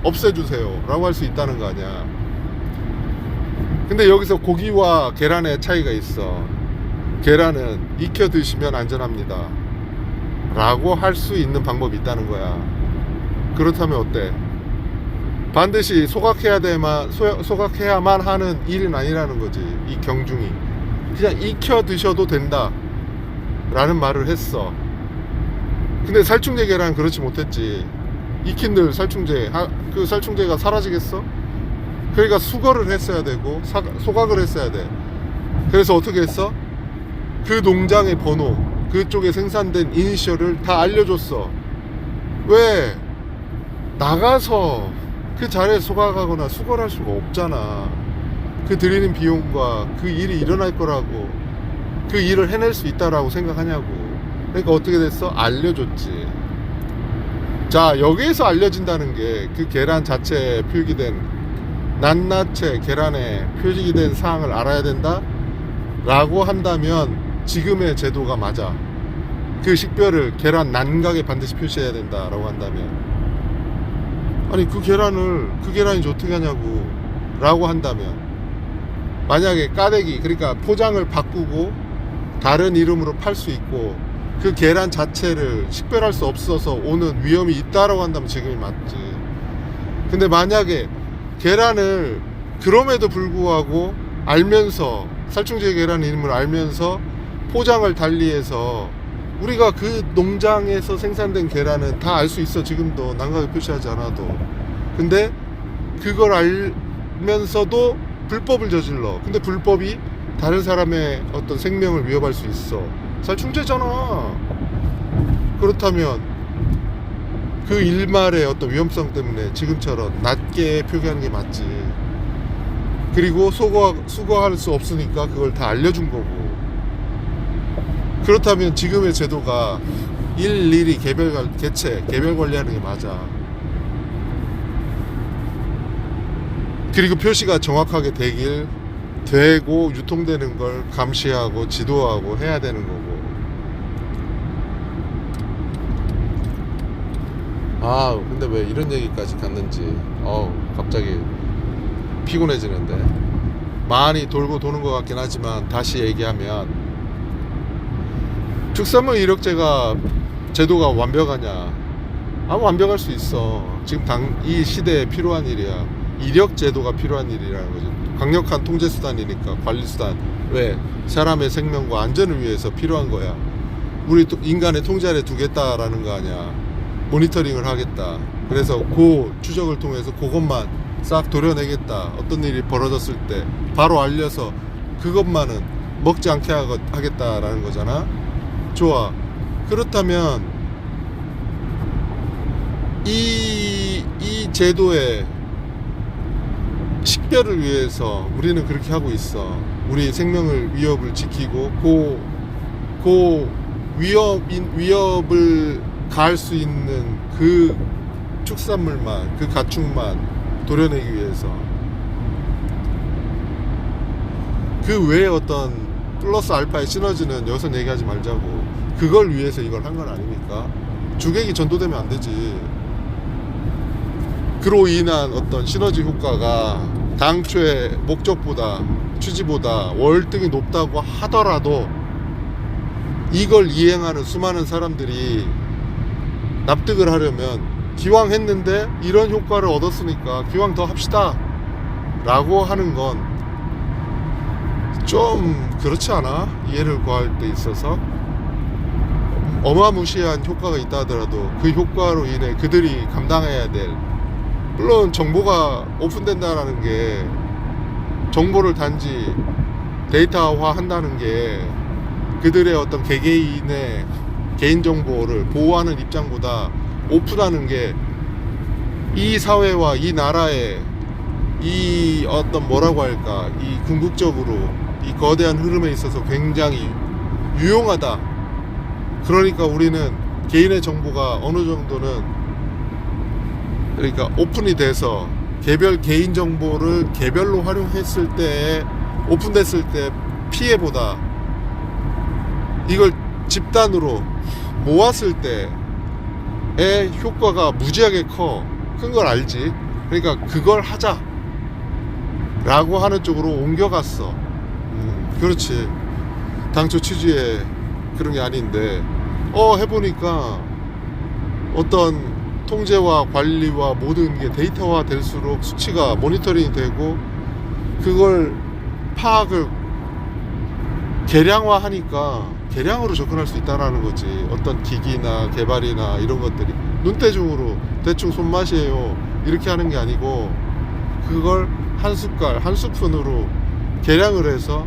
[SPEAKER 1] 없애주세요 라고 할 수 있다는 거 아니야. 근데 여기서 고기와 계란의 차이가 있어. 계란은 익혀 드시면 안전합니다 라고 할 수 있는 방법이 있다는 거야. 그렇다면 어때? 반드시 소각해야만 하는 일은 아니라는 거지. 이 경중이 그냥 익혀 드셔도 된다 라는 말을 했어. 근데 살충제 계란은 그렇지 못했지. 익힌들 살충제, 그 살충제가 사라지겠어? 그러니까 수거를 했어야 되고 소각을 했어야 돼. 그래서 어떻게 했어? 그 농장의 번호, 그쪽에 생산된 이니셜을 다 알려줬어. 왜? 나가서 그 자리에 소각하거나 수거를 할 수가 없잖아. 그 들이는 비용과 그 일이 일어날 거라고, 그 일을 해낼 수 있다라고 생각하냐고. 그러니까 어떻게 됐어? 알려줬지. 자, 여기에서 알려진다는 게 그 계란 자체에 표기된 낱낱이 계란에 표기된 사항을 알아야 된다 라고 한다면 지금의 제도가 맞아. 그 식별을 계란 난각에 반드시 표시해야 된다 라고 한다면, 아니 그 계란이 어떻게 하냐고 라고 한다면, 만약에 까대기, 그러니까 포장을 바꾸고 다른 이름으로 팔 수 있고 그 계란 자체를 식별할 수 없어서 오는 위험이 있다라고 한다면 지금이 맞지. 근데 만약에 계란을 그럼에도 불구하고 알면서, 살충제 계란 이름을 알면서 포장을 달리해서 우리가 그 농장에서 생산된 계란은 다 알 수 있어. 지금도 난각에 표시하지 않아도. 근데 그걸 알면서도 불법을 저질러. 근데 불법이 다른 사람의 어떤 생명을 위협할 수 있어. 살충제잖아. 그렇다면 그 일말의 어떤 위험성 때문에 지금처럼 낮게 표기하는 게 맞지. 그리고 수거할 수 없으니까 그걸 다 알려준 거고. 그렇다면 지금의 제도가 일일이 개별 관리하는 게 맞아. 그리고 표시가 정확하게 되고 유통되는 걸 감시하고 지도하고 해야 되는 거고. 아 근데 왜 이런 얘기까지 갔는지 갑자기 피곤해지는데. 많이 돌고 도는 것 같긴 하지만 다시 얘기하면, 축산물 이력제가 제도가 완벽하냐? 완벽할 수 있어. 지금 이 시대에 필요한 일이야. 이력 제도가 필요한 일이라는 거죠. 강력한 통제 수단이니까, 관리 수단. 왜? 사람의 생명과 안전을 위해서 필요한 거야. 우리 인간의 통제 아래 두겠다라는 거 아니야. 모니터링을 하겠다. 그래서 그 추적을 통해서 그것만 싹 도려내겠다. 어떤 일이 벌어졌을 때 바로 알려서 그것만은 먹지 않게 하겠다라는 거잖아. 좋아. 그렇다면 이 제도의 식별을 위해서 우리는 그렇게 하고 있어. 우리 생명을 위협을 지키고 그 위협을 가할 수 있는 그 축산물만, 그 가축만 도려내기 위해서. 그 외에 어떤 플러스 알파의 시너지는 여기서 얘기하지 말자고. 그걸 위해서 이걸 한 건 아니니까. 주객이 전도되면 안 되지. 그로 인한 어떤 시너지 효과가 당초의 목적보다, 취지보다 월등히 높다고 하더라도 이걸 이행하는 수많은 사람들이 납득을 하려면, 기왕 했는데 이런 효과를 얻었으니까 기왕 더 합시다 라고 하는 건 좀 그렇지 않아? 이해를 구할 때 있어서. 어마무시한 효과가 있다 하더라도 그 효과로 인해 그들이 감당해야 될, 물론 정보가 오픈된다라는 게, 정보를 단지 데이터화 한다는 게 그들의 어떤 개개인의 개인정보를 보호하는 입장보다 오픈하는 게 이 사회와 이 나라의 이 어떤 뭐라고 할까, 이 궁극적으로 이 거대한 흐름에 있어서 굉장히 유용하다. 그러니까 우리는 개인의 정보가 어느 정도는, 그러니까 오픈이 돼서 개인 정보를 개별로 활용했을 때, 오픈됐을 때 피해보다 이걸 집단으로 모았을 때의 효과가 무지하게 큰 걸 알지. 그러니까 그걸 하자 라고 하는 쪽으로 옮겨갔어. 그렇지. 당초 취지에 그런 게 아닌데, 해보니까 어떤 통제와 관리와 모든 게 데이터화 될수록 수치가 모니터링이 되고, 그걸 파악을 계량화하니까 계량으로 접근할 수 있다는 거지. 어떤 기기나 개발이나 이런 것들이 눈대중으로 대충 손맛이에요 이렇게 하는 게 아니고, 그걸 한 숟갈 한 스푼으로 계량을 해서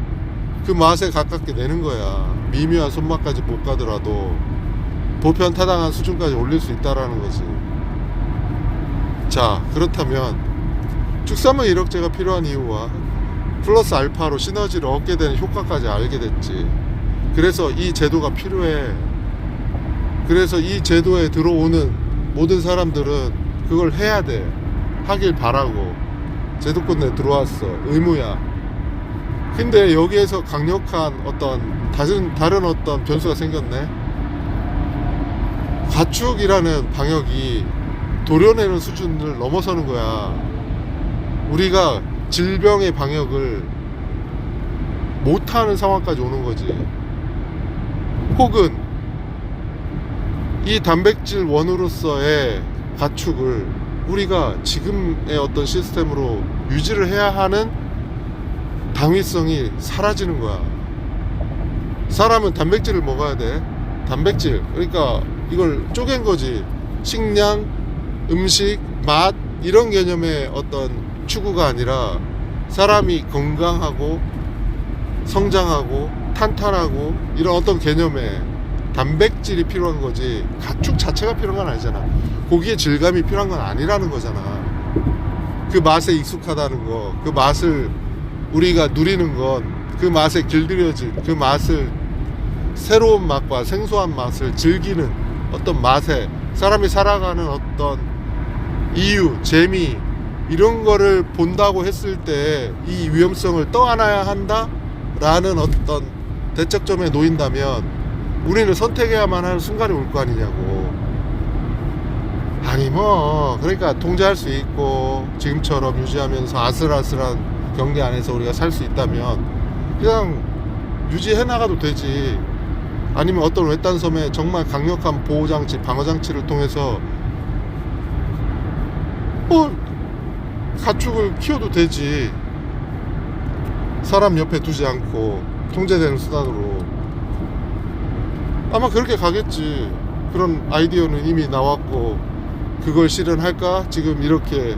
[SPEAKER 1] 그 맛에 가깝게 내는 거야. 미묘한 손맛까지 못 가더라도 보편타당한 수준까지 올릴 수 있다라는 거지. 자, 그렇다면 축산물 이력제가 필요한 이유와 플러스 알파로 시너지를 얻게 되는 효과까지 알게 됐지. 그래서 이 제도가 필요해. 그래서 이 제도에 들어오는 모든 사람들은 그걸 해야 돼. 하길 바라고 제도권 내 들어왔어. 의무야. 근데 여기에서 강력한 어떤 다른 어떤 변수가 생겼네. 가축이라는 방역이 도려내는 수준을 넘어서는 거야. 우리가 질병의 방역을 못하는 상황까지 오는 거지. 혹은 이 단백질 원으로서의 가축을 우리가 지금의 어떤 시스템으로 유지를 해야 하는 당위성이 사라지는 거야. 사람은 단백질을 먹어야 돼. 단백질. 그러니까 이걸 쪼갠 거지. 식량, 음식, 맛 이런 개념의 어떤 추구가 아니라 사람이 건강하고 성장하고 탄탄하고 이런 어떤 개념의 단백질이 필요한 거지, 가축 자체가 필요한 건 아니잖아. 고기의 질감이 필요한 건 아니라는 거잖아. 그 맛에 익숙하다는 거, 그 맛을 우리가 누리는 건, 그 맛에 길들여진 그 맛을, 새로운 맛과 생소한 맛을 즐기는 어떤 맛에 사람이 살아가는 어떤 이유, 재미 이런 거를 본다고 했을 때 이 위험성을 떠안아야 한다라는 어떤 대척점에 놓인다면 우리는 선택해야만 하는 순간이 올 거 아니냐고. 아니 뭐 그러니까 통제할 수 있고 지금처럼 유지하면서 아슬아슬한 경계 안에서 우리가 살 수 있다면 그냥 유지해 나가도 되지. 아니면 어떤 외딴 섬에 정말 강력한 보호장치, 방어장치를 통해서 뭐 가축을 키워도 되지. 사람 옆에 두지 않고 통제되는 수단으로. 아마 그렇게 가겠지. 그런 아이디어는 이미 나왔고 그걸 실현할까? 지금 이렇게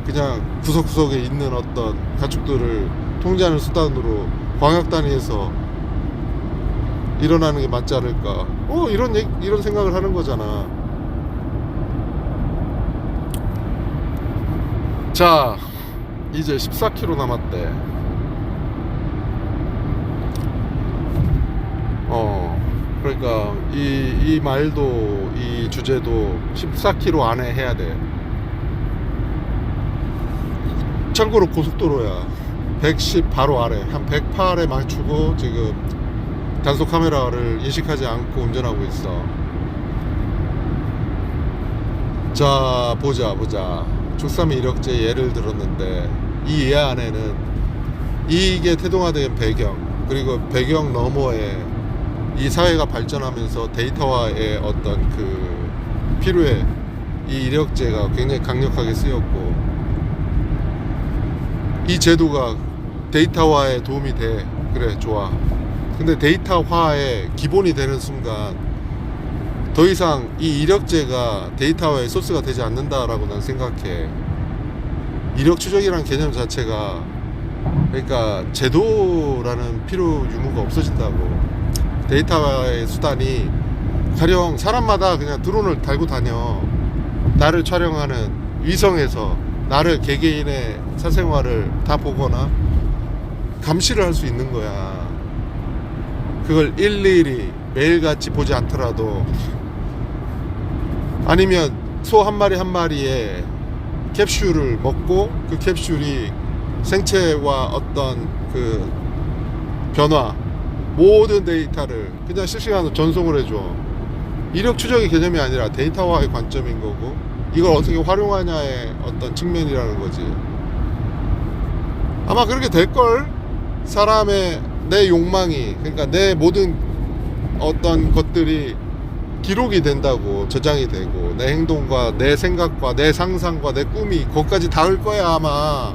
[SPEAKER 1] 그냥 구석구석에 있는 어떤 가축들을 통제하는 수단으로 광역 단위에서 일어나는 게 맞지 않을까? 이런 생각을 하는 거잖아. 자, 이제 14km 남았대. 그러니까 이 말도 이 주제도 14km 안에 해야 돼. 참고로 고속도로야. 110 바로 아래, 한 108에 맞추고 지금 단속 카메라를 인식하지 않고 운전하고 있어. 자, 보자. 축삼이 이력제 예를 들었는데 이 예 안에는 이게 태동화된 배경, 그리고 배경 너머에 이 사회가 발전하면서 데이터화의 어떤 그 필요에 이 이력제가 굉장히 강력하게 쓰였고, 이 제도가 데이터화에 도움이 돼. 그래, 좋아. 근데 데이터화의 기본이 되는 순간 더 이상 이 이력제가 데이터화의 소스가 되지 않는다라고 난 생각해. 이력 추적이라는 개념 자체가, 그러니까 제도라는 필요 유무가 없어진다고. 데이터화의 수단이 가령 사람마다 그냥 드론을 달고 다녀. 나를 촬영하는 위성에서 나를 개개인의 사생활을 다 보거나 감시를 할 수 있는 거야. 그걸 일일이 매일같이 보지 않더라도, 아니면 소 한 마리 한 마리에 캡슐을 먹고 그 캡슐이 생체와 어떤 그 변화, 모든 데이터를 그냥 실시간으로 전송을 해줘. 이력 추적의 개념이 아니라 데이터화의 관점인 거고, 이걸 어떻게 활용하냐의 어떤 측면이라는 거지. 아마 그렇게 될걸? 사람의 내 욕망이, 그러니까 내 모든 어떤 것들이 기록이 된다고, 저장이 되고, 내 행동과 내 생각과 내 상상과 내 꿈이 거기까지 닿을 거야. 아마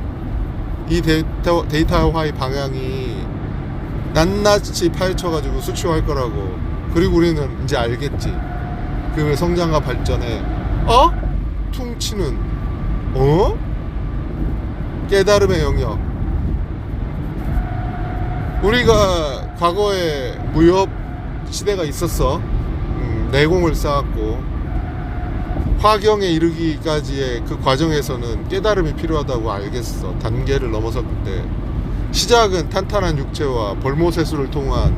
[SPEAKER 1] 이 데이터화의 방향이 낱낱이 파헤쳐가지고 수치화할 거라고. 그리고 우리는 이제 알겠지. 그 성장과 발전에 퉁치는 깨달음의 영역. 우리가 과거에 무협 시대가 있었어. 내공을 쌓았고 화경에 이르기까지의 그 과정에서는 깨달음이 필요하다고 알겠어. 단계를 넘어섰을 때 시작은 탄탄한 육체와 벌모세수를 통한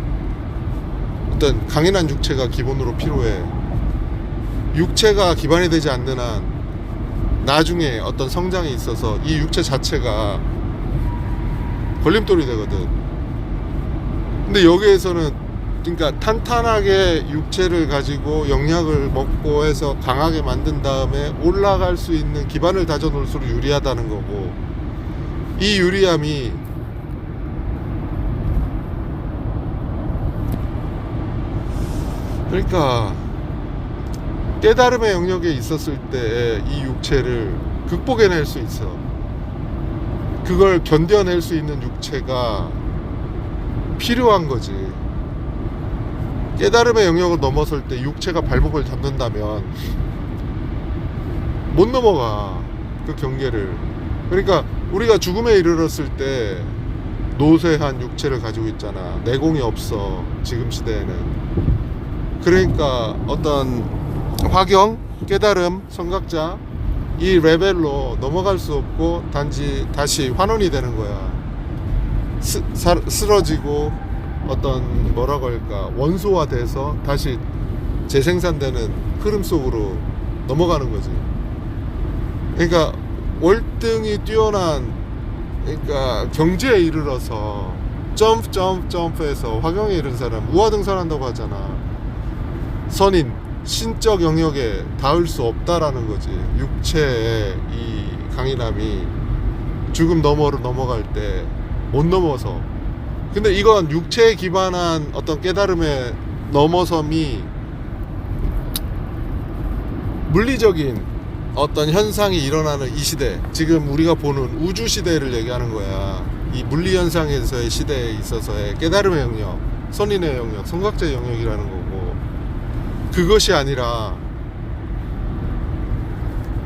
[SPEAKER 1] 어떤 강인한 육체가 기본으로 필요해. 육체가 기반이 되지 않는 한 나중에 어떤 성장에 있어서 이 육체 자체가 걸림돌이 되거든. 근데 여기에서는 그러니까 탄탄하게 육체를 가지고 영약을 먹고 해서 강하게 만든 다음에 올라갈 수 있는 기반을 다져 놓을수록 유리하다는 거고, 이 유리함이 그러니까 깨달음의 영역에 있었을 때 이 육체를 극복해낼 수 있어. 그걸 견뎌낼 수 있는 육체가 필요한 거지. 깨달음의 영역을 넘어설 때 육체가 발목을 잡는다면 못 넘어가, 그 경계를. 그러니까 우리가 죽음에 이르렀을 때 노쇠한 육체를 가지고 있잖아. 내공이 없어, 지금 시대에는. 그러니까 어떤 화경, 깨달음, 성각자, 이 레벨로 넘어갈 수 없고 단지 다시 환원이 되는 거야. 쓰러지고 어떤 뭐라고 할까, 원소화돼서 다시 재생산되는 흐름 속으로 넘어가는 거지. 그러니까 월등히 뛰어난, 그러니까 경제에 이르러서 점프해서 화경에 이른 사람, 우하등산한다고 하잖아. 선인 신적 영역에 닿을 수 없다라는 거지. 육체의 이 강인함이 죽음 너머로 넘어갈 때 못 넘어서. 근데 이건 육체에 기반한 어떤 깨달음의 넘어섬이 물리적인 어떤 현상이 일어나는 이 시대, 지금 우리가 보는 우주 시대를 얘기하는 거야. 이 물리 현상에서의 시대에 있어서의 깨달음의 영역, 선인의 영역, 성각자의 영역이라는 거고, 그것이 아니라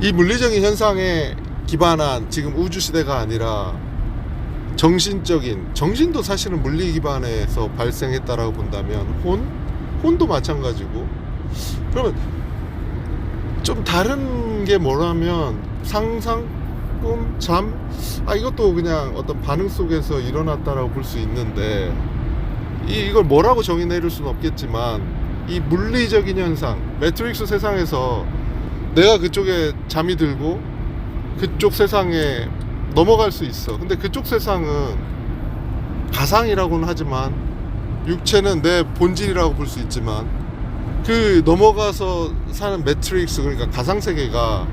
[SPEAKER 1] 이 물리적인 현상에 기반한 지금 우주 시대가 아니라 정신적인, 정신도 사실은 물리 기반에서 발생했다라고 본다면 혼도 마찬가지고. 그러면 좀 다른 게 뭐라면 상상, 꿈, 잠, 이것도 그냥 어떤 반응 속에서 일어났다라고 볼 수 있는데, 이걸 뭐라고 정의 내릴 수는 없겠지만 이 물리적인 현상, 매트릭스 세상에서 내가 그쪽에 잠이 들고 그쪽 세상에 넘어갈 수 있어. 근데 그쪽 세상은 가상이라고는 하지만 육체는 내 본질이라고 볼 수 있지만, 그 넘어가서 사는 매트릭스, 그러니까 가상세계가,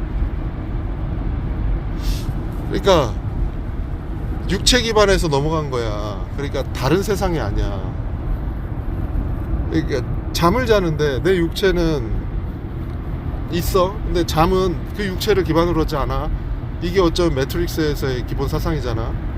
[SPEAKER 1] 그러니까 육체 기반에서 넘어간 거야. 그러니까 다른 세상이 아니야. 그러니까 잠을 자는데 내 육체는 있어. 근데 잠은 그 육체를 기반으로 하지 않아. 이게 어쩌면 매트릭스에서의 기본 사상이잖아.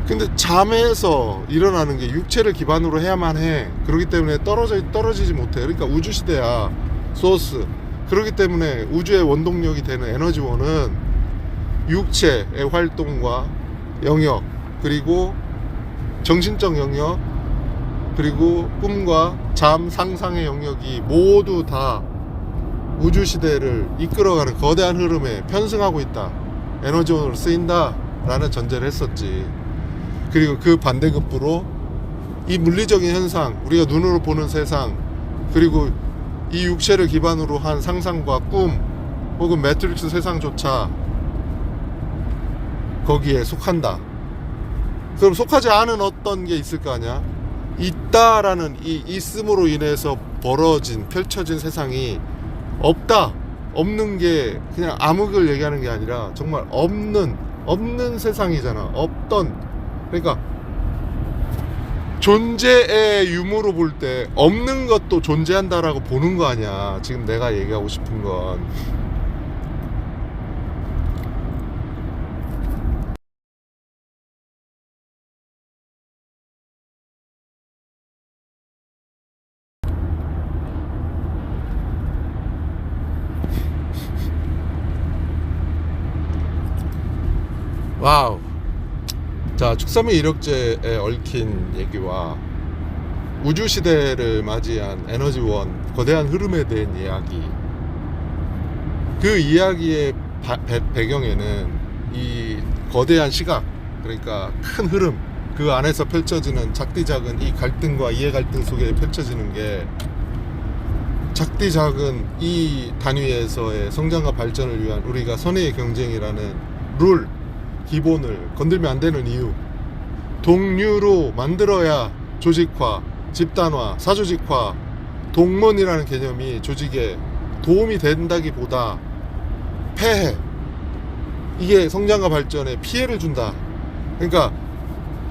[SPEAKER 1] 근데 잠에서 일어나는 게 육체를 기반으로 해야만 해. 그렇기 때문에 떨어지지 못해. 그러니까 우주시대야, 소스. 그렇기 때문에 우주의 원동력이 되는 에너지원은 육체의 활동과 영역, 그리고 정신적 영역, 그리고 꿈과 잠, 상상의 영역이 모두 다 우주시대를 이끌어가는 거대한 흐름에 편승하고 있다, 에너지원으로 쓰인다 라는 전제를 했었지. 그리고 그 반대급부로 이 물리적인 현상, 우리가 눈으로 보는 세상, 그리고 이 육체를 기반으로 한 상상과 꿈, 혹은 매트릭스 세상조차 거기에 속한다. 그럼 속하지 않은 어떤 게 있을 거 아니야? 있다라는 이 있음으로 인해서 벌어진, 펼쳐진 세상이 없다, 없는 게 그냥 암흑을 얘기하는 게 아니라 정말 없는 세상이잖아. 없던, 그러니까 존재의 유무로 볼 때 없는 것도 존재한다라고 보는 거 아니야. 지금 내가 얘기하고 싶은 건. 와우. 자, 축삼의 이력제에 얽힌 얘기와 우주시대를 맞이한 에너지원, 거대한 흐름에 대한 이야기, 그 이야기의 배경에는 이 거대한 시각, 그러니까 큰 흐름, 그 안에서 펼쳐지는 작디 작은 이 갈등과 이해 갈등 속에 펼쳐지는 게, 작디 작은 이 단위에서의 성장과 발전을 위한 우리가 선의의 경쟁이라는 룰, 기본을 건들면 안 되는 이유, 동류로 만들어야 조직화, 집단화, 사조직화, 동문이라는 개념이 조직에 도움이 된다기보다 폐해, 이게 성장과 발전에 피해를 준다. 그러니까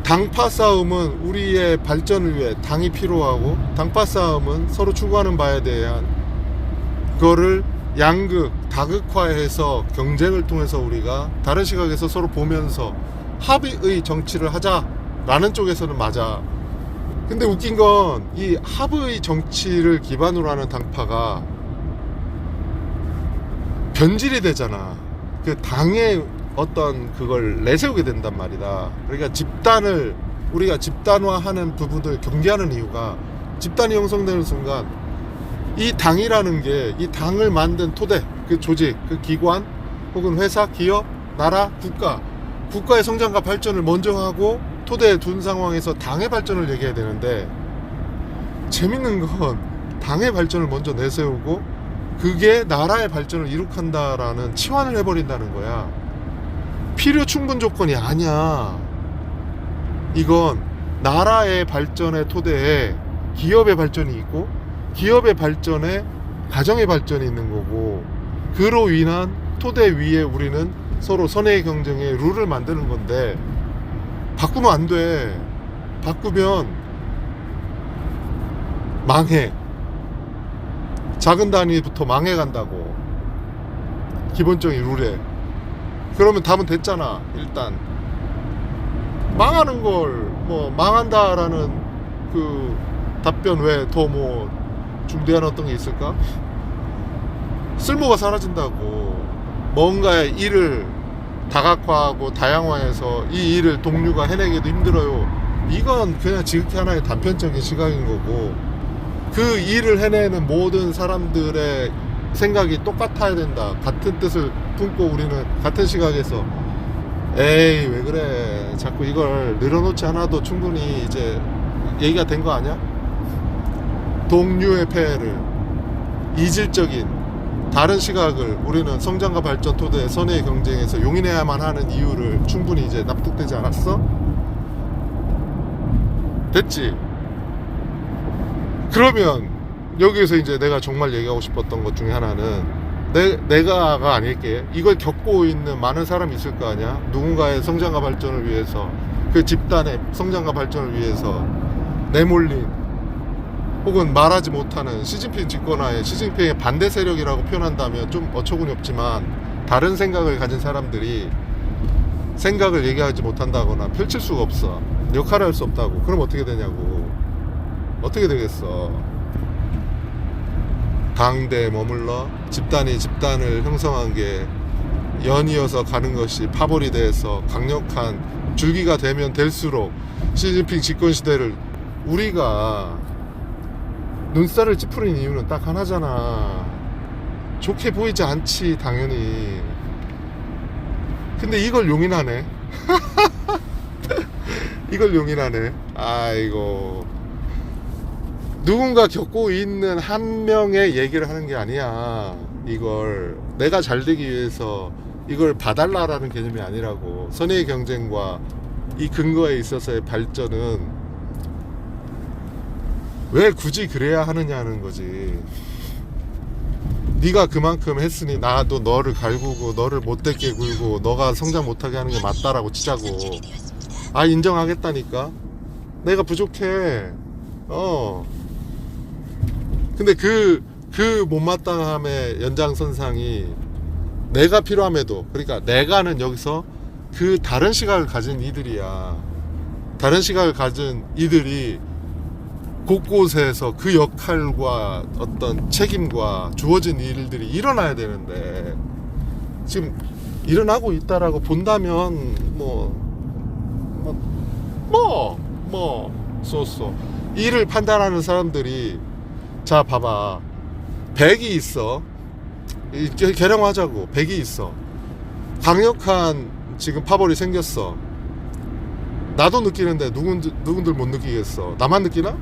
[SPEAKER 1] 당파 싸움은 우리의 발전을 위해 당이 필요하고, 당파 싸움은 서로 추구하는 바에 대한 그거를 양극, 다극화해서 경쟁을 통해서 우리가 다른 시각에서 서로 보면서 합의의 정치를 하자라는 쪽에서는 맞아. 근데 웃긴 건 이 합의의 정치를 기반으로 하는 당파가 변질이 되잖아. 그 당의 어떤 그걸 내세우게 된단 말이다. 그러니까 집단을, 우리가 집단화하는 부분을 경계하는 이유가, 집단이 형성되는 순간 이 당이라는 게, 이 당을 만든 토대, 그 조직, 그 기관, 혹은 회사, 기업, 나라, 국가의 성장과 발전을 먼저 하고 토대에 둔 상황에서 당의 발전을 얘기해야 되는데, 재밌는 건 당의 발전을 먼저 내세우고 그게 나라의 발전을 이룩한다라는 치환을 해버린다는 거야. 필요 충분 조건이 아니야. 이건 나라의 발전의 토대에 기업의 발전이 있고 기업의 발전에 가정의 발전이 있는 거고, 그로 인한 토대 위에 우리는 서로 선의 경쟁의 룰을 만드는 건데 바꾸면 안 돼. 바꾸면 망해. 작은 단위부터 망해간다고, 기본적인 룰에. 그러면 답은 됐잖아. 일단 망하는 걸 뭐 망한다라는 그 답변 외에 더 뭐 중대한 어떤 게 있을까? 쓸모가 사라진다고. 뭔가의 일을 다각화하고 다양화해서 이 일을 동료가 해내기도 힘들어요. 이건 그냥 지극히 하나의 단편적인 시각인 거고, 그 일을 해내는 모든 사람들의 생각이 똑같아야 된다. 같은 뜻을 품고 우리는 같은 시각에서 에이 왜 그래, 자꾸 이걸 늘어놓지 않아도 충분히 이제 얘기가 된 거 아니야? 동료의 폐해를, 이질적인 다른 시각을 우리는 성장과 발전 토대의 선의 경쟁에서 용인해야만 하는 이유를 충분히 이제 납득되지 않았어? 됐지? 그러면 여기에서 이제 내가 정말 얘기하고 싶었던 것 중에 하나는, 내가가 아닐게, 이걸 겪고 있는 많은 사람이 있을 거 아니야. 누군가의 성장과 발전을 위해서, 그 집단의 성장과 발전을 위해서 내몰린 혹은 말하지 못하는 시진핑 집권하에 시진핑의 반대 세력이라고 표현한다면 좀 어처구니 없지만, 다른 생각을 가진 사람들이 생각을 얘기하지 못한다거나 펼칠 수가 없어. 역할을 할 수 없다고. 그럼 어떻게 되냐고. 어떻게 되겠어. 당대에 머물러 집단이 집단을 형성한 게 연이어서 가는 것이 파벌이 돼서 강력한 줄기가 되면 될수록 시진핑 집권 시대를 우리가 눈살을 찌푸린 이유는 딱 하나잖아. 좋게 보이지 않지 당연히. 근데 이걸 용인하네. 이걸 용인하네. 아이고. 누군가 겪고 있는 한 명의 얘기를 하는 게 아니야. 이걸 내가 잘 되기 위해서 이걸 봐달라라는 개념이 아니라고. 선의의 경쟁과 이 근거에 있어서의 발전은 왜 굳이 그래야 하느냐는 거지. 네가 그만큼 했으니 나도 너를 갈구고 너를 못되게 굴고 너가 성장 못하게 하는 게 맞다라고 치자고. 아, 인정하겠다니까. 내가 부족해. 근데 그 못마땅함의 연장선상이 내가 필요함에도, 그러니까 내가는 여기서 그 다른 시각을 가진 이들이야. 다른 시각을 가진 이들이 곳곳에서 그 역할과 어떤 책임과 주어진 일들이 일어나야 되는데 지금 일어나고 있다라고 본다면 쏘 일을 판단하는 사람들이, 자 봐봐, 100이 있어. 개량하자고. 100이 있어. 강력한 지금 파벌이 생겼어. 나도 느끼는데 누군들 못 느끼겠어. 나만 느끼나?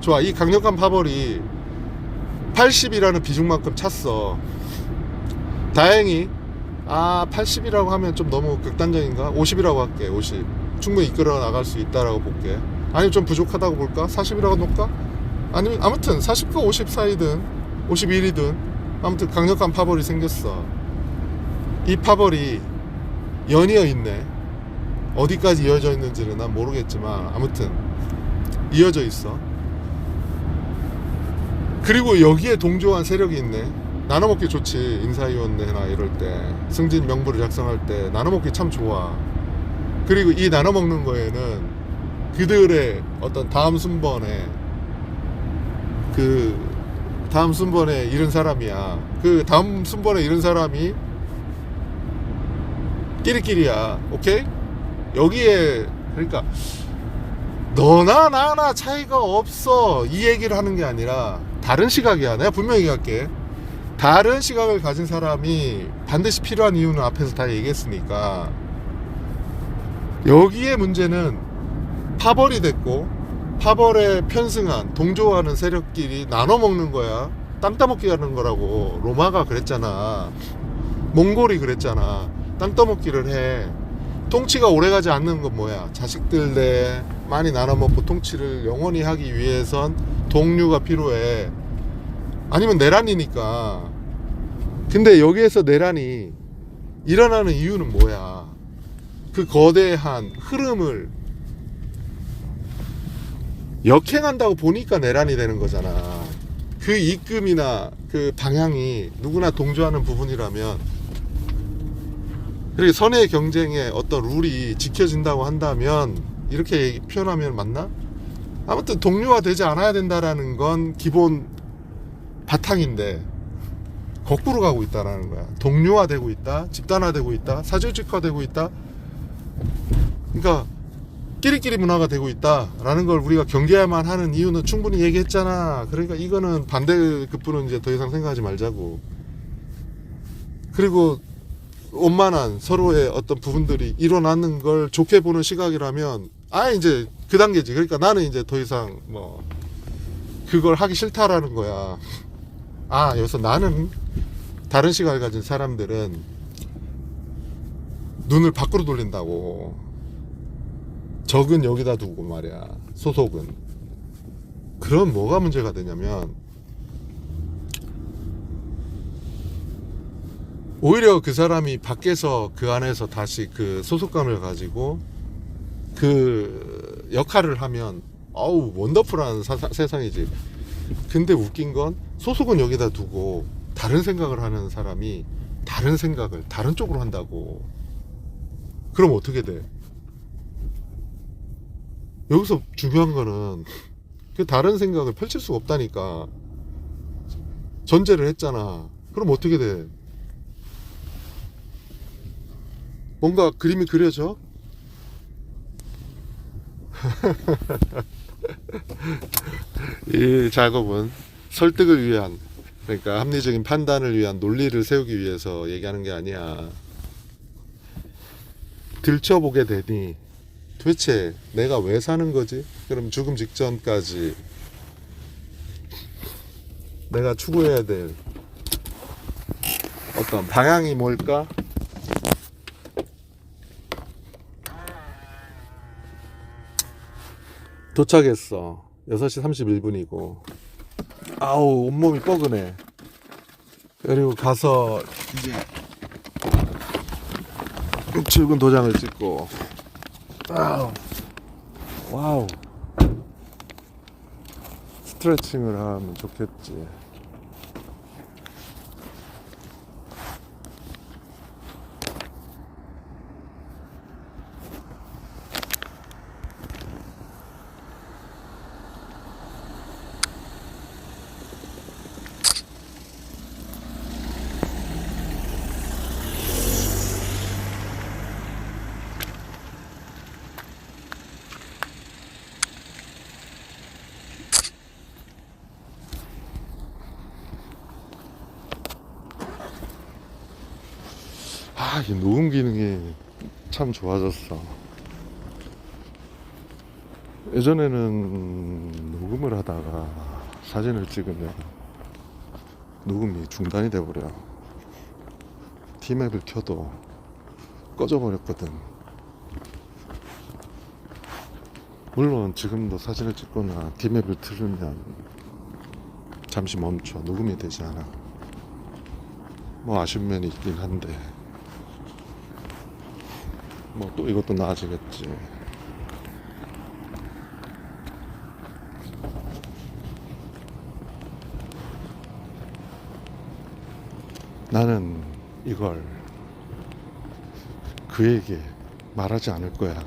[SPEAKER 1] 좋아. 이 강력한 파벌이 80이라는 비중만큼 찼어. 다행히 80이라고 하면 좀 너무 극단적인가? 50이라고 할게. 50 충분히 이끌어 나갈 수 있다라고 볼게. 아니면 좀 부족하다고 볼까? 40이라고 놓을까? 아니면 아무튼 40과 50 사이든 51이든 아무튼 강력한 파벌이 생겼어. 이 파벌이 연이어 있네. 어디까지 이어져 있는지는 난 모르겠지만 아무튼 이어져 있어. 그리고 여기에 동조한 세력이 있네. 나눠먹기 좋지. 인사위원회나 이럴 때 승진 명부를 작성할 때 나눠먹기 참 좋아. 그리고 이 나눠먹는 거에는 그들의 어떤 다음 순번에 이른 사람이야. 그 다음 순번에 이른 사람이 끼리끼리야. 오케이? 여기에 그러니까 너나 나나 차이가 없어 이 얘기를 하는 게 아니라 다른 시각이야. 내가 분명히 얘기할게. 다른 시각을 가진 사람이 반드시 필요한 이유는 앞에서 다 얘기했으니까, 여기에 문제는 파벌이 됐고 파벌에 편승한 동조하는 세력끼리 나눠 먹는 거야. 땅 따먹기 하는 거라고. 로마가 그랬잖아. 몽골이 그랬잖아. 땅 따먹기를 해. 통치가 오래가지 않는 건 뭐야? 자식들 내 많이 나눠 먹고 통치를 영원히 하기 위해선 동류가 필요해. 아니면 내란이니까. 근데 여기에서 내란이 일어나는 이유는 뭐야? 그 거대한 흐름을 역행한다고 보니까 내란이 되는 거잖아. 그 입금이나 그 방향이 누구나 동조하는 부분이라면, 그리고 선의 경쟁의 어떤 룰이 지켜진다고 한다면 이렇게 표현하면 맞나? 아무튼 동료화 되지 않아야 된다라는 건 기본 바탕인데 거꾸로 가고 있다라는 거야. 동료화되고 있다, 집단화되고 있다, 사조직화되고 있다. 그러니까 끼리끼리 문화가 되고 있다라는 걸 우리가 경계해야만 하는 이유는 충분히 얘기했잖아. 그러니까 이거는 반대급부는 이제 더 이상 생각하지 말자고. 그리고 원만한 서로의 어떤 부분들이 일어나는 걸 좋게 보는 시각이라면 이제 그 단계지. 그러니까 나는 이제 더 이상 뭐 그걸 하기 싫다라는 거야. 여기서 나는 다른 시각을 가진 사람들은 눈을 밖으로 돌린다고. 적은 여기다 두고 말이야. 소속은. 그럼 뭐가 문제가 되냐면, 오히려 그 사람이 밖에서 그 안에서 다시 그 소속감을 가지고 그 역할을 하면 원더풀한 세상이지. 근데 웃긴 건 소속은 여기다 두고 다른 생각을 하는 사람이 다른 생각을 다른 쪽으로 한다고. 그럼 어떻게 돼? 여기서 중요한 거는 그 다른 생각을 펼칠 수가 없다니까. 전제를 했잖아. 그럼 어떻게 돼? 뭔가 그림이 그려져? 이 작업은 설득을 위한, 그러니까 합리적인 판단을 위한 논리를 세우기 위해서 얘기하는 게 아니야. 들춰보게 되니 도대체 내가 왜 사는 거지? 그럼 죽음 직전까지 내가 추구해야 될 어떤 방향이 뭘까? 도착했어. 6시 31분이고 온몸이 뻐근해. 그리고 가서 이제 출근 도장을 찍고 와우 스트레칭을 하면 좋겠지. 이 녹음 기능이 참 좋아졌어. 예전에는 녹음을 하다가 사진을 찍으면 녹음이 중단이 돼버려. T맵을 켜도 꺼져버렸거든. 물론 지금도 사진을 찍거나 T맵을 틀으면 잠시 멈춰. 녹음이 되지 않아. 뭐 아쉬운 면이 있긴 한데 뭐 또 이것도 나아지겠지. 나는 이걸 그에게 말하지 않을 거야.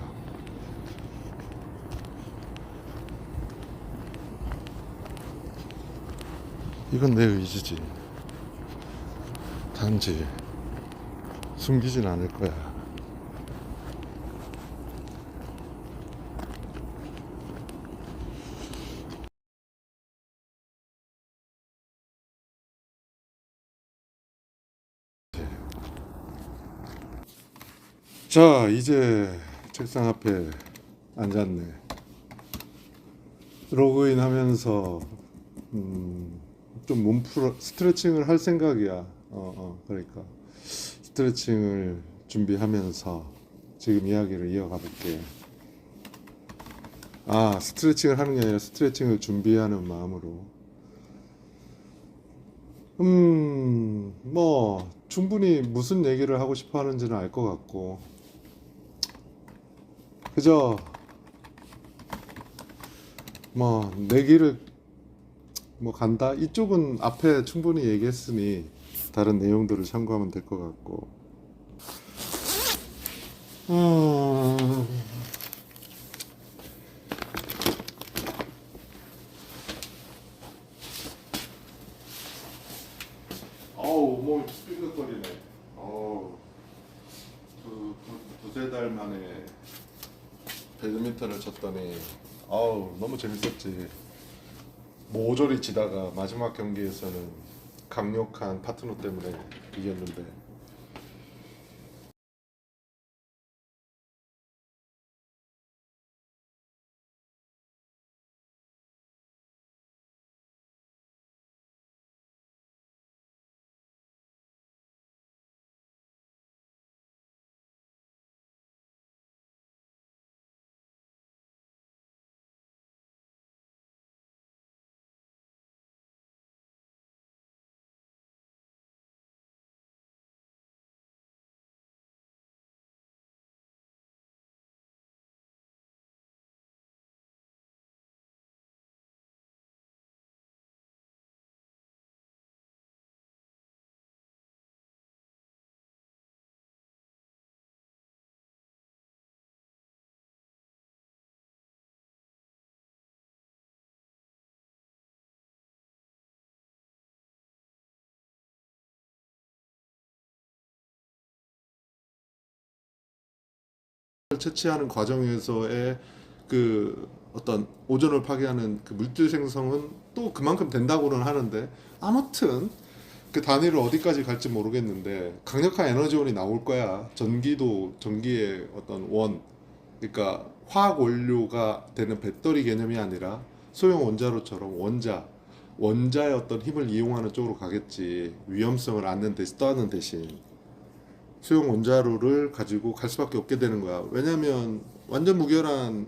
[SPEAKER 1] 이건 내 의지지. 단지 숨기진 않을 거야. 자, 이제 책상 앞에 앉았네. 로그인 하면서 좀 몸풀어 스트레칭을 할 생각이야. 그러니까 스트레칭을 준비하면서 지금 이야기를 이어가 볼게. 스트레칭을 하는 게 아니라 스트레칭을 준비하는 마음으로. 뭐 충분히 무슨 얘기를 하고 싶어 하는지는 알 것 같고, 그저 뭐 내 길을 뭐 간다 이쪽은 앞에 충분히 얘기했으니 다른 내용들을 참고하면 될 것 같고. 어우, 몸이 삐걱거리네. 어우, 두세 달 만에 배드민턴을 쳤더니 너무 재밌었지. 모조리 지다가 마지막 경기에서는 강력한 파트너 때문에 이겼는데, 채취하는 과정에서의 그 어떤 오존을 파괴하는 그 물질 생성은 또 그만큼 된다고는 하는데, 아무튼 그 단위를 어디까지 갈지 모르겠는데 강력한 에너지원이 나올 거야. 전기의 어떤 그러니까 화학 원료가 되는 배터리 개념이 아니라 소형 원자로처럼 원자의 어떤 힘을 이용하는 쪽으로 가겠지. 위험성을 떠안는 대신 소형 원자로를 가지고 갈 수밖에 없게 되는 거야. 왜냐면 완전 무결한,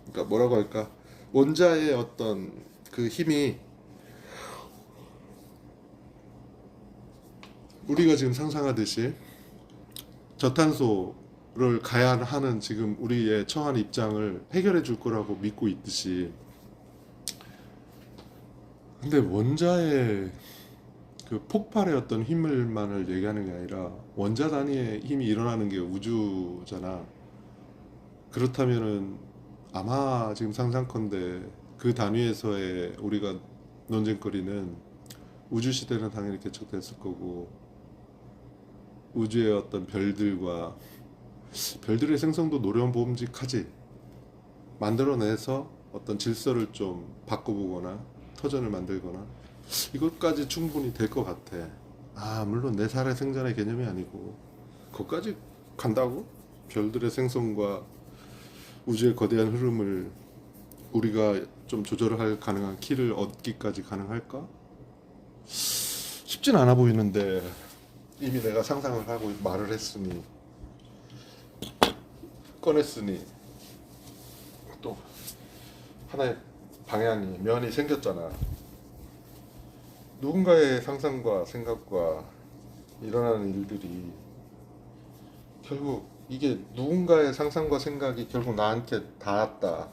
[SPEAKER 1] 그러니까 뭐라고 할까, 원자의 어떤 그 힘이 우리가 지금 상상하듯이 저탄소를 가야 하는 지금 우리의 처한 입장을 해결해 줄 거라고 믿고 있듯이, 근데 원자의 그 폭발의 어떤 힘을만을 얘기하는 게 아니라 원자 단위의 힘이 일어나는 게 우주잖아. 그렇다면은 아마 지금 상상컨대 그 단위에서의 우리가 논쟁거리는 우주 시대는 당연히 개척됐을 거고, 우주의 어떤 별들의 생성도 노련보험직하지. 만들어내서 어떤 질서를 좀 바꿔보거나 터전을 만들거나 이것까지 충분히 될 것 같아. 물론 내 살의 생전의 개념이 아니고 그것까지 간다고? 별들의 생성과 우주의 거대한 흐름을 우리가 좀 조절할 가능한 키를 얻기까지 가능할까? 쉽진 않아 보이는데, 이미 내가 상상을 하고 말을 했으니, 꺼냈으니 또 하나의 면이 생겼잖아. 누군가의 상상과 생각과 일어나는 일들이 결국, 이게 누군가의 상상과 생각이 결국 나한테 닿았다.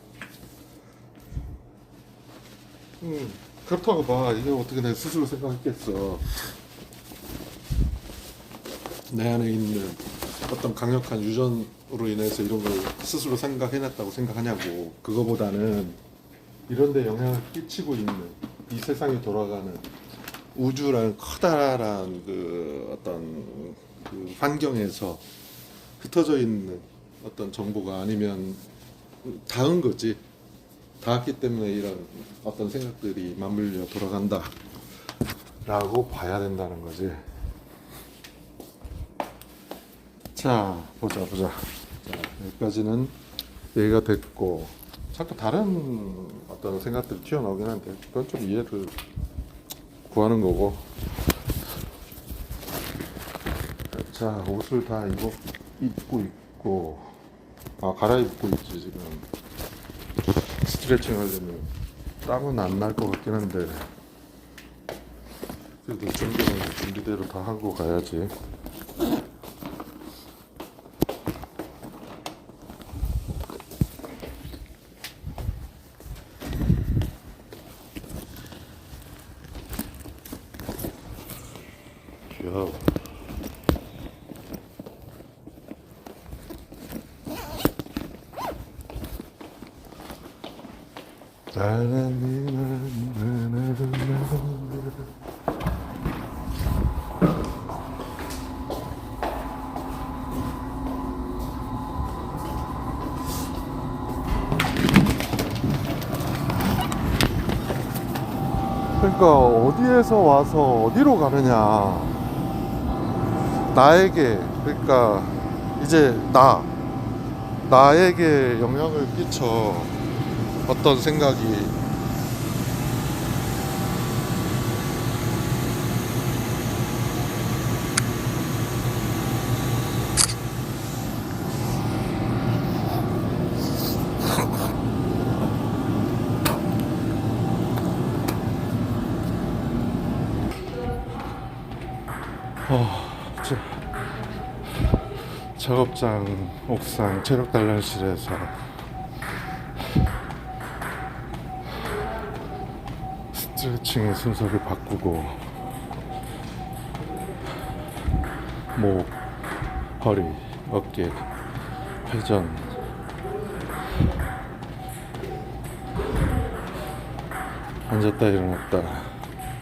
[SPEAKER 1] 그렇다고 봐. 이게 어떻게 내 스스로 생각했겠어. 내 안에 있는 어떤 강력한 유전으로 인해서 이런 걸 스스로 생각해냈다고 생각하냐고. 그거보다는 이런 데 영향을 끼치고 있는 이 세상이 돌아가는 우주라는 커다란 그 어떤 그 환경에서 흩어져 있는 어떤 정보가 아니면 닿은 거지. 닿았기 때문에 이런 어떤 생각들이 맞물려 돌아간다 라고 봐야 된다는 거지. 자, 보자. 자, 여기까지는 얘기가 됐고, 자꾸 다른 어떤 생각들이 튀어나오긴 한데 그건 좀 이해를 구하는 거고. 자, 옷을 다 입고 있고, 갈아입고 있지 지금. 스트레칭 하려면 땀은 안 날 것 같긴 한데 그래도 준비대로 다 하고 가야지. 귀여워. 그러니까 어디에서 와서 어디로 가느냐, 나에게, 그러니까 이제 나에게 영향을 끼쳐. 어떤 생각이. 작업장 옥상 체력 단련실에서 스트레칭 순서를 바꾸고 목, 허리, 어깨, 회전, 앉았다 일어났다,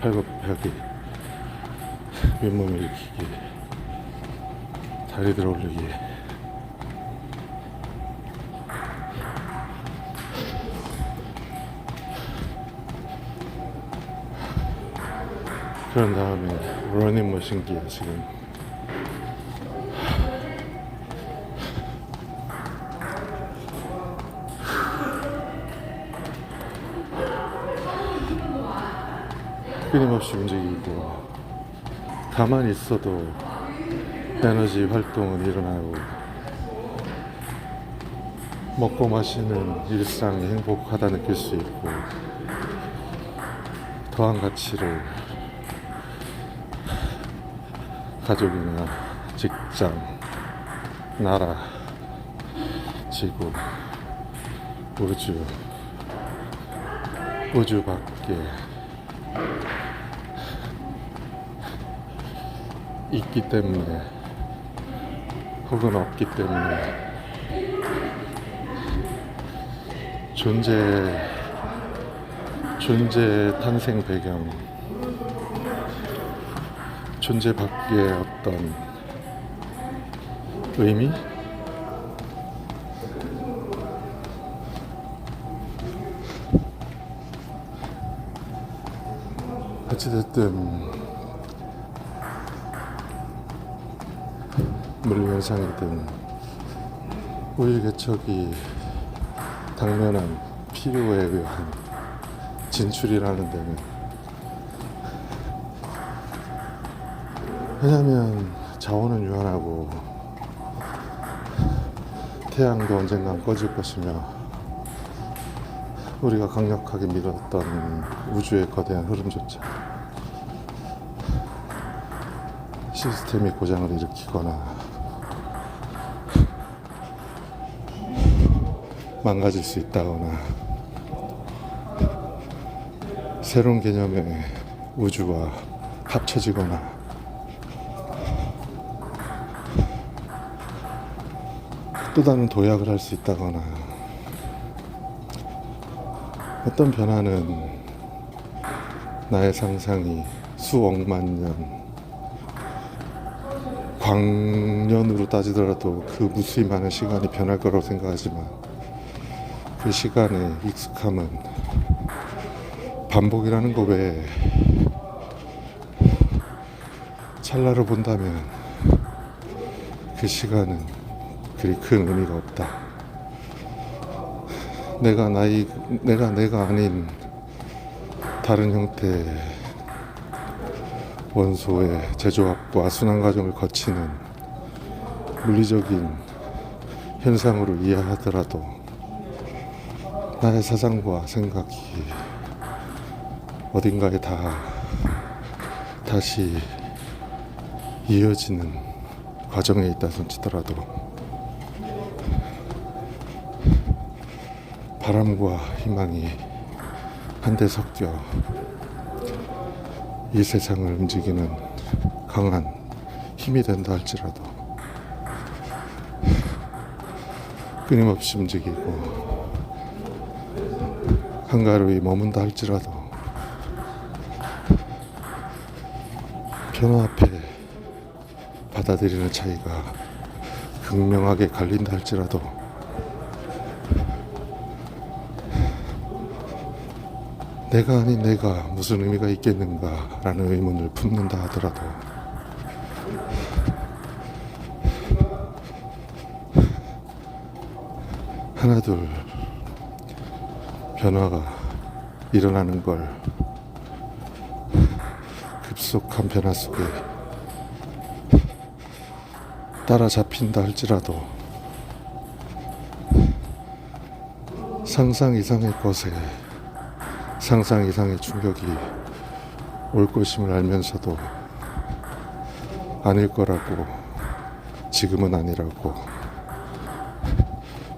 [SPEAKER 1] 팔굽혀펴기, 윗몸 일으키기, 다리 들어 올리기. 그런 다음에 러닝머신기에 지금 끊임없이 움직이고, 가만히 있어도 에너지 활동은 일어나고, 먹고 마시는 일상이 행복하다 느낄 수 있고, 더한 가치를 가족이나 직장, 나라, 지구, 우주 밖에 있기 때문에, 혹은 없기 때문에, 존재 탄생 배경, 존재 밖의 어떤 의미? 어찌됐든 물리현상이든 우유개척이 당면한 필요에 의한 진출이라는 데는, 왜냐면 자원은 유한하고 태양도 언젠간 꺼질 것이며, 우리가 강력하게 믿었던 우주의 거대한 흐름조차 시스템이 고장을 일으키거나 망가질 수 있다거나, 새로운 개념의 우주와 합쳐지거나, 또 다른 도약을 할 수 있다거나, 어떤 변화는 나의 상상이 수억만 년, 광년으로 따지더라도 그 무수히 많은 시간이 변할 거라고 생각하지만, 그 시간의 익숙함은 반복이라는 거 외에 찰나를 본다면 그 시간은 그리 큰 의미가 없다. 내가 아닌 다른 형태의 원소의 제조합과 순환 과정을 거치는 물리적인 현상으로 이해하더라도 나의 사상과 생각이 어딘가에 다시 이어지는 과정에 있다 손치더라도 바람과 희망이 한데 섞여 이 세상을 움직이는 강한 힘이 된다 할지라도 끊임없이 움직이고 한가로이 머문다 할지라도 변화 앞에 받아들이는 차이가 극명하게 갈린다 할지라도 내가 아닌 내가 무슨 의미가 있겠는가 라는 의문을 품는다 하더라도 하나둘 변화가 일어나는 걸 급속한 변화 속에 따라잡힌다 할지라도 상상 이상의 것에 상상 이상의 충격이 올 것임을 알면서도 아닐 거라고 지금은 아니라고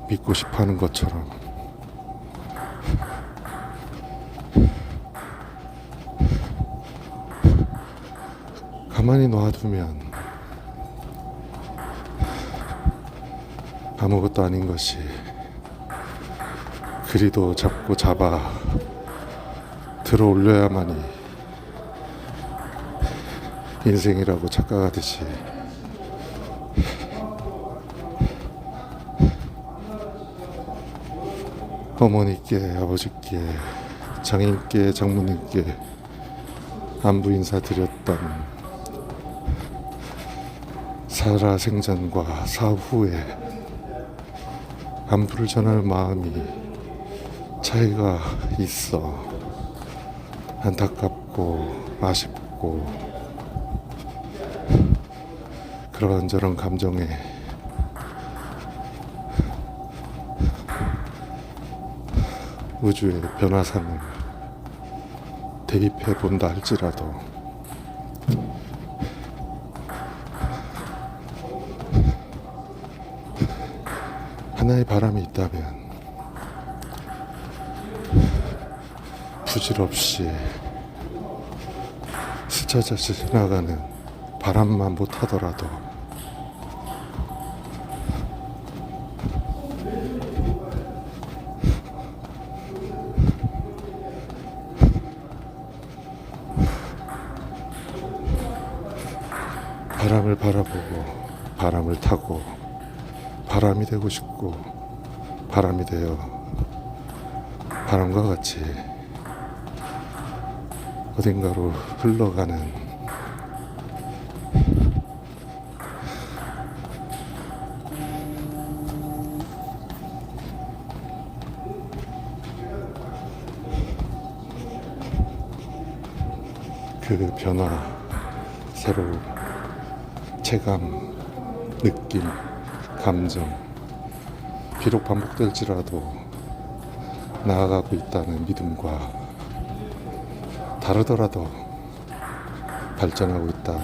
[SPEAKER 1] 믿고 싶어 하는 것처럼 가만히 놔두면 아무것도 아닌 것이 그리도 잡고 잡아 들어 올려야만이 인생이라고 착각하듯이 어머니께 아버지께 장인께 장모님께 안부 인사드렸던 살아생전과 사후에 안부를 전할 마음이 차이가 있어 안타깝고 아쉽고 그런저런 감정에 우주의 변화상을 대입해 본다 할지라도 하나의 바람이 있다면 부질없이 스쳐져 지나가는 바람만 못하더라도 바람을 바라보고 바람을 타고 바람이 되고 싶고 바람이 되어 바람과 같이 어딘가로 흘러가는 그 변화, 새로운 체감, 느낌, 감정, 비록 반복될지라도 나아가고 있다는 믿음과 다르더라도 발전하고 있다,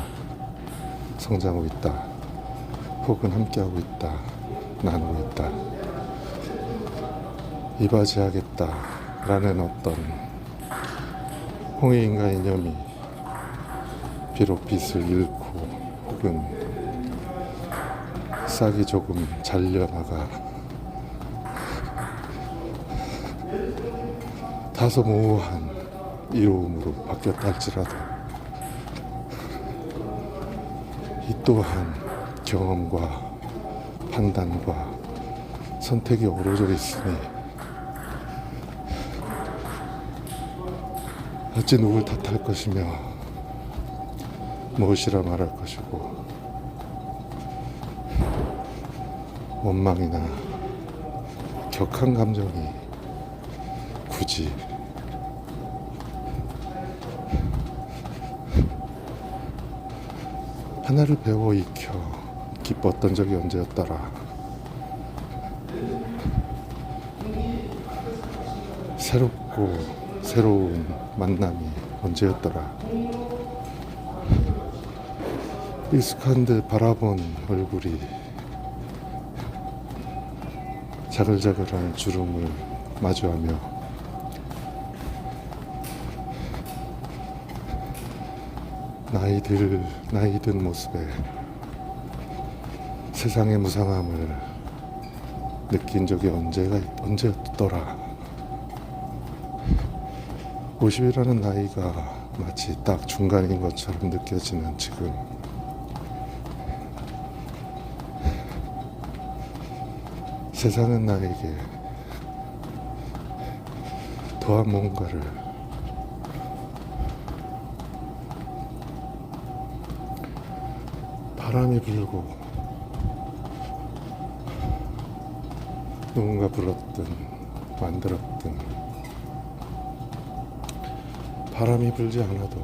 [SPEAKER 1] 성장하고 있다, 혹은 함께하고 있다, 나누고 있다, 이바지하겠다 라는 어떤 홍해인가 이념이 비록 빛을 잃고 혹은 싹이 조금 잘려나가 다소 모호한 이로움으로 바뀌었다 할지라도 이 또한 경험과 판단과 선택이 어우러져 있으니 어찌 누굴 탓할 것이며 무엇이라 말할 것이고 원망이나 격한 감정이 굳이 하나를 배워 익혀 기뻤던 적이 언제였더라. 새롭고 새로운 만남이 언제였더라. 익숙한 듯 바라본 얼굴이 자글자글한 주름을 마주하며 나이 든 모습에 세상의 무상함을 느낀 적이 언제였더라. 50이라는 나이가 마치 딱 중간인 것처럼 느껴지는 지금, 세상은 나에게 더한 뭔가를 바람이 불고 누군가 불었든 만들었든 바람이 불지 않아도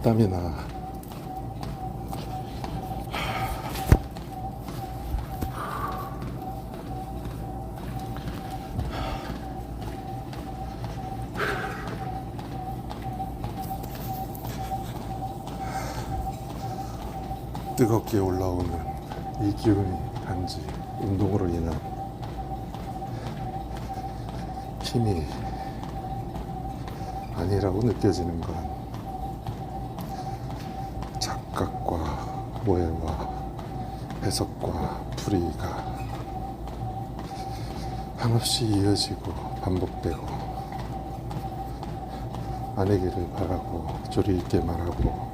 [SPEAKER 1] 땀이 나. 뜨겁게 올라오는 이 기운이 단지 운동으로 인한 힘이 아니라고 느껴지는 건 착각과 오해와 해석과 풀이가 한없이 이어지고 반복되고 아니기를 바라고 조리 있게 말하고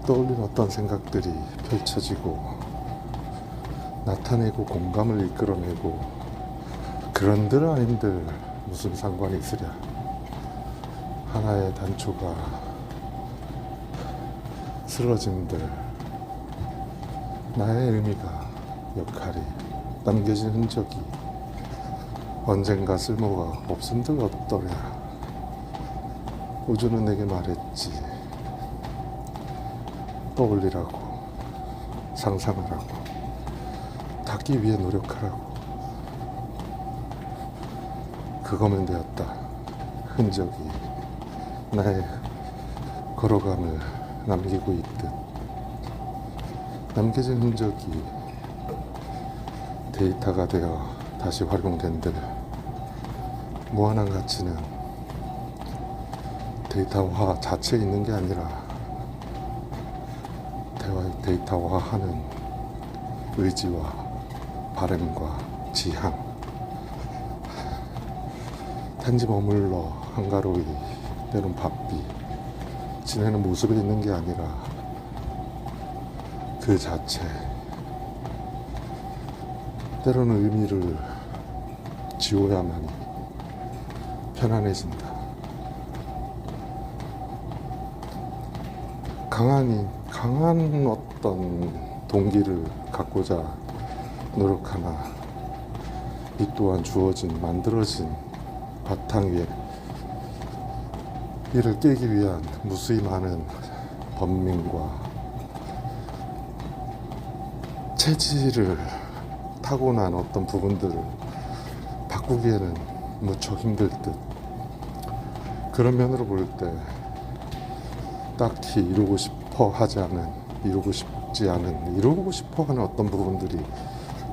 [SPEAKER 1] 떠올린 어떤 생각들이 펼쳐지고 나타내고 공감을 이끌어내고 그런들 아닌들 무슨 상관이 있으랴. 하나의 단초가 쓰러짐들 나의 의미가 역할이 남겨진 흔적이 언젠가 쓸모가 없음들 어떠랴. 우주는 내게 말했지. 떠올리라고, 상상하라고, 닿기 위해 노력하라고. 그거면 되었다. 흔적이 나의 걸어감을 남기고 있듯 남겨진 흔적이 데이터가 되어 다시 활용된들 무한한 가치는 데이터화 자체에 있는 게 아니라 데이터화하는 의지와 바램과 지향, 단지 머물러 한가로이 때론 바삐 지내는 모습에 있는 게 아니라 그 자체, 때로는 의미를 지워야만이 편안해진다. 강한 어떤 동기를 갖고자 노력하나 이 또한 만들어진 바탕 위에 이를 깨기 위한 무수히 많은 번민과 체질을 타고난 어떤 부분들을 바꾸기에는 무척 힘들 듯. 그런 면으로 볼 때 딱히 이루고 싶어 하는 어떤 부분들이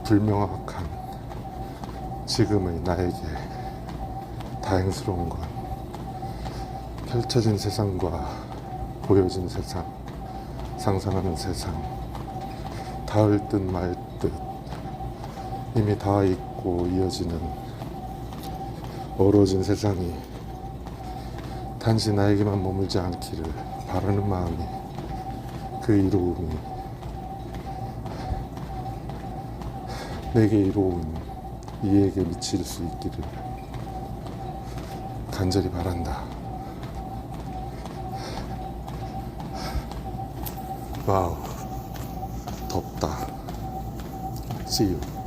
[SPEAKER 1] 불명확한 지금의 나에게 다행스러운 건 펼쳐진 세상과 보여진 세상, 상상하는 세상, 닿을 듯 말 듯 이미 다 있고 이어지는 어우러진 세상이 단지 나에게만 머물지 않기를 바라는 마음이, 그 이로움이 내게 이로운 이에게 미칠 수 있기를 간절히 바란다. 와우 덥다. See you.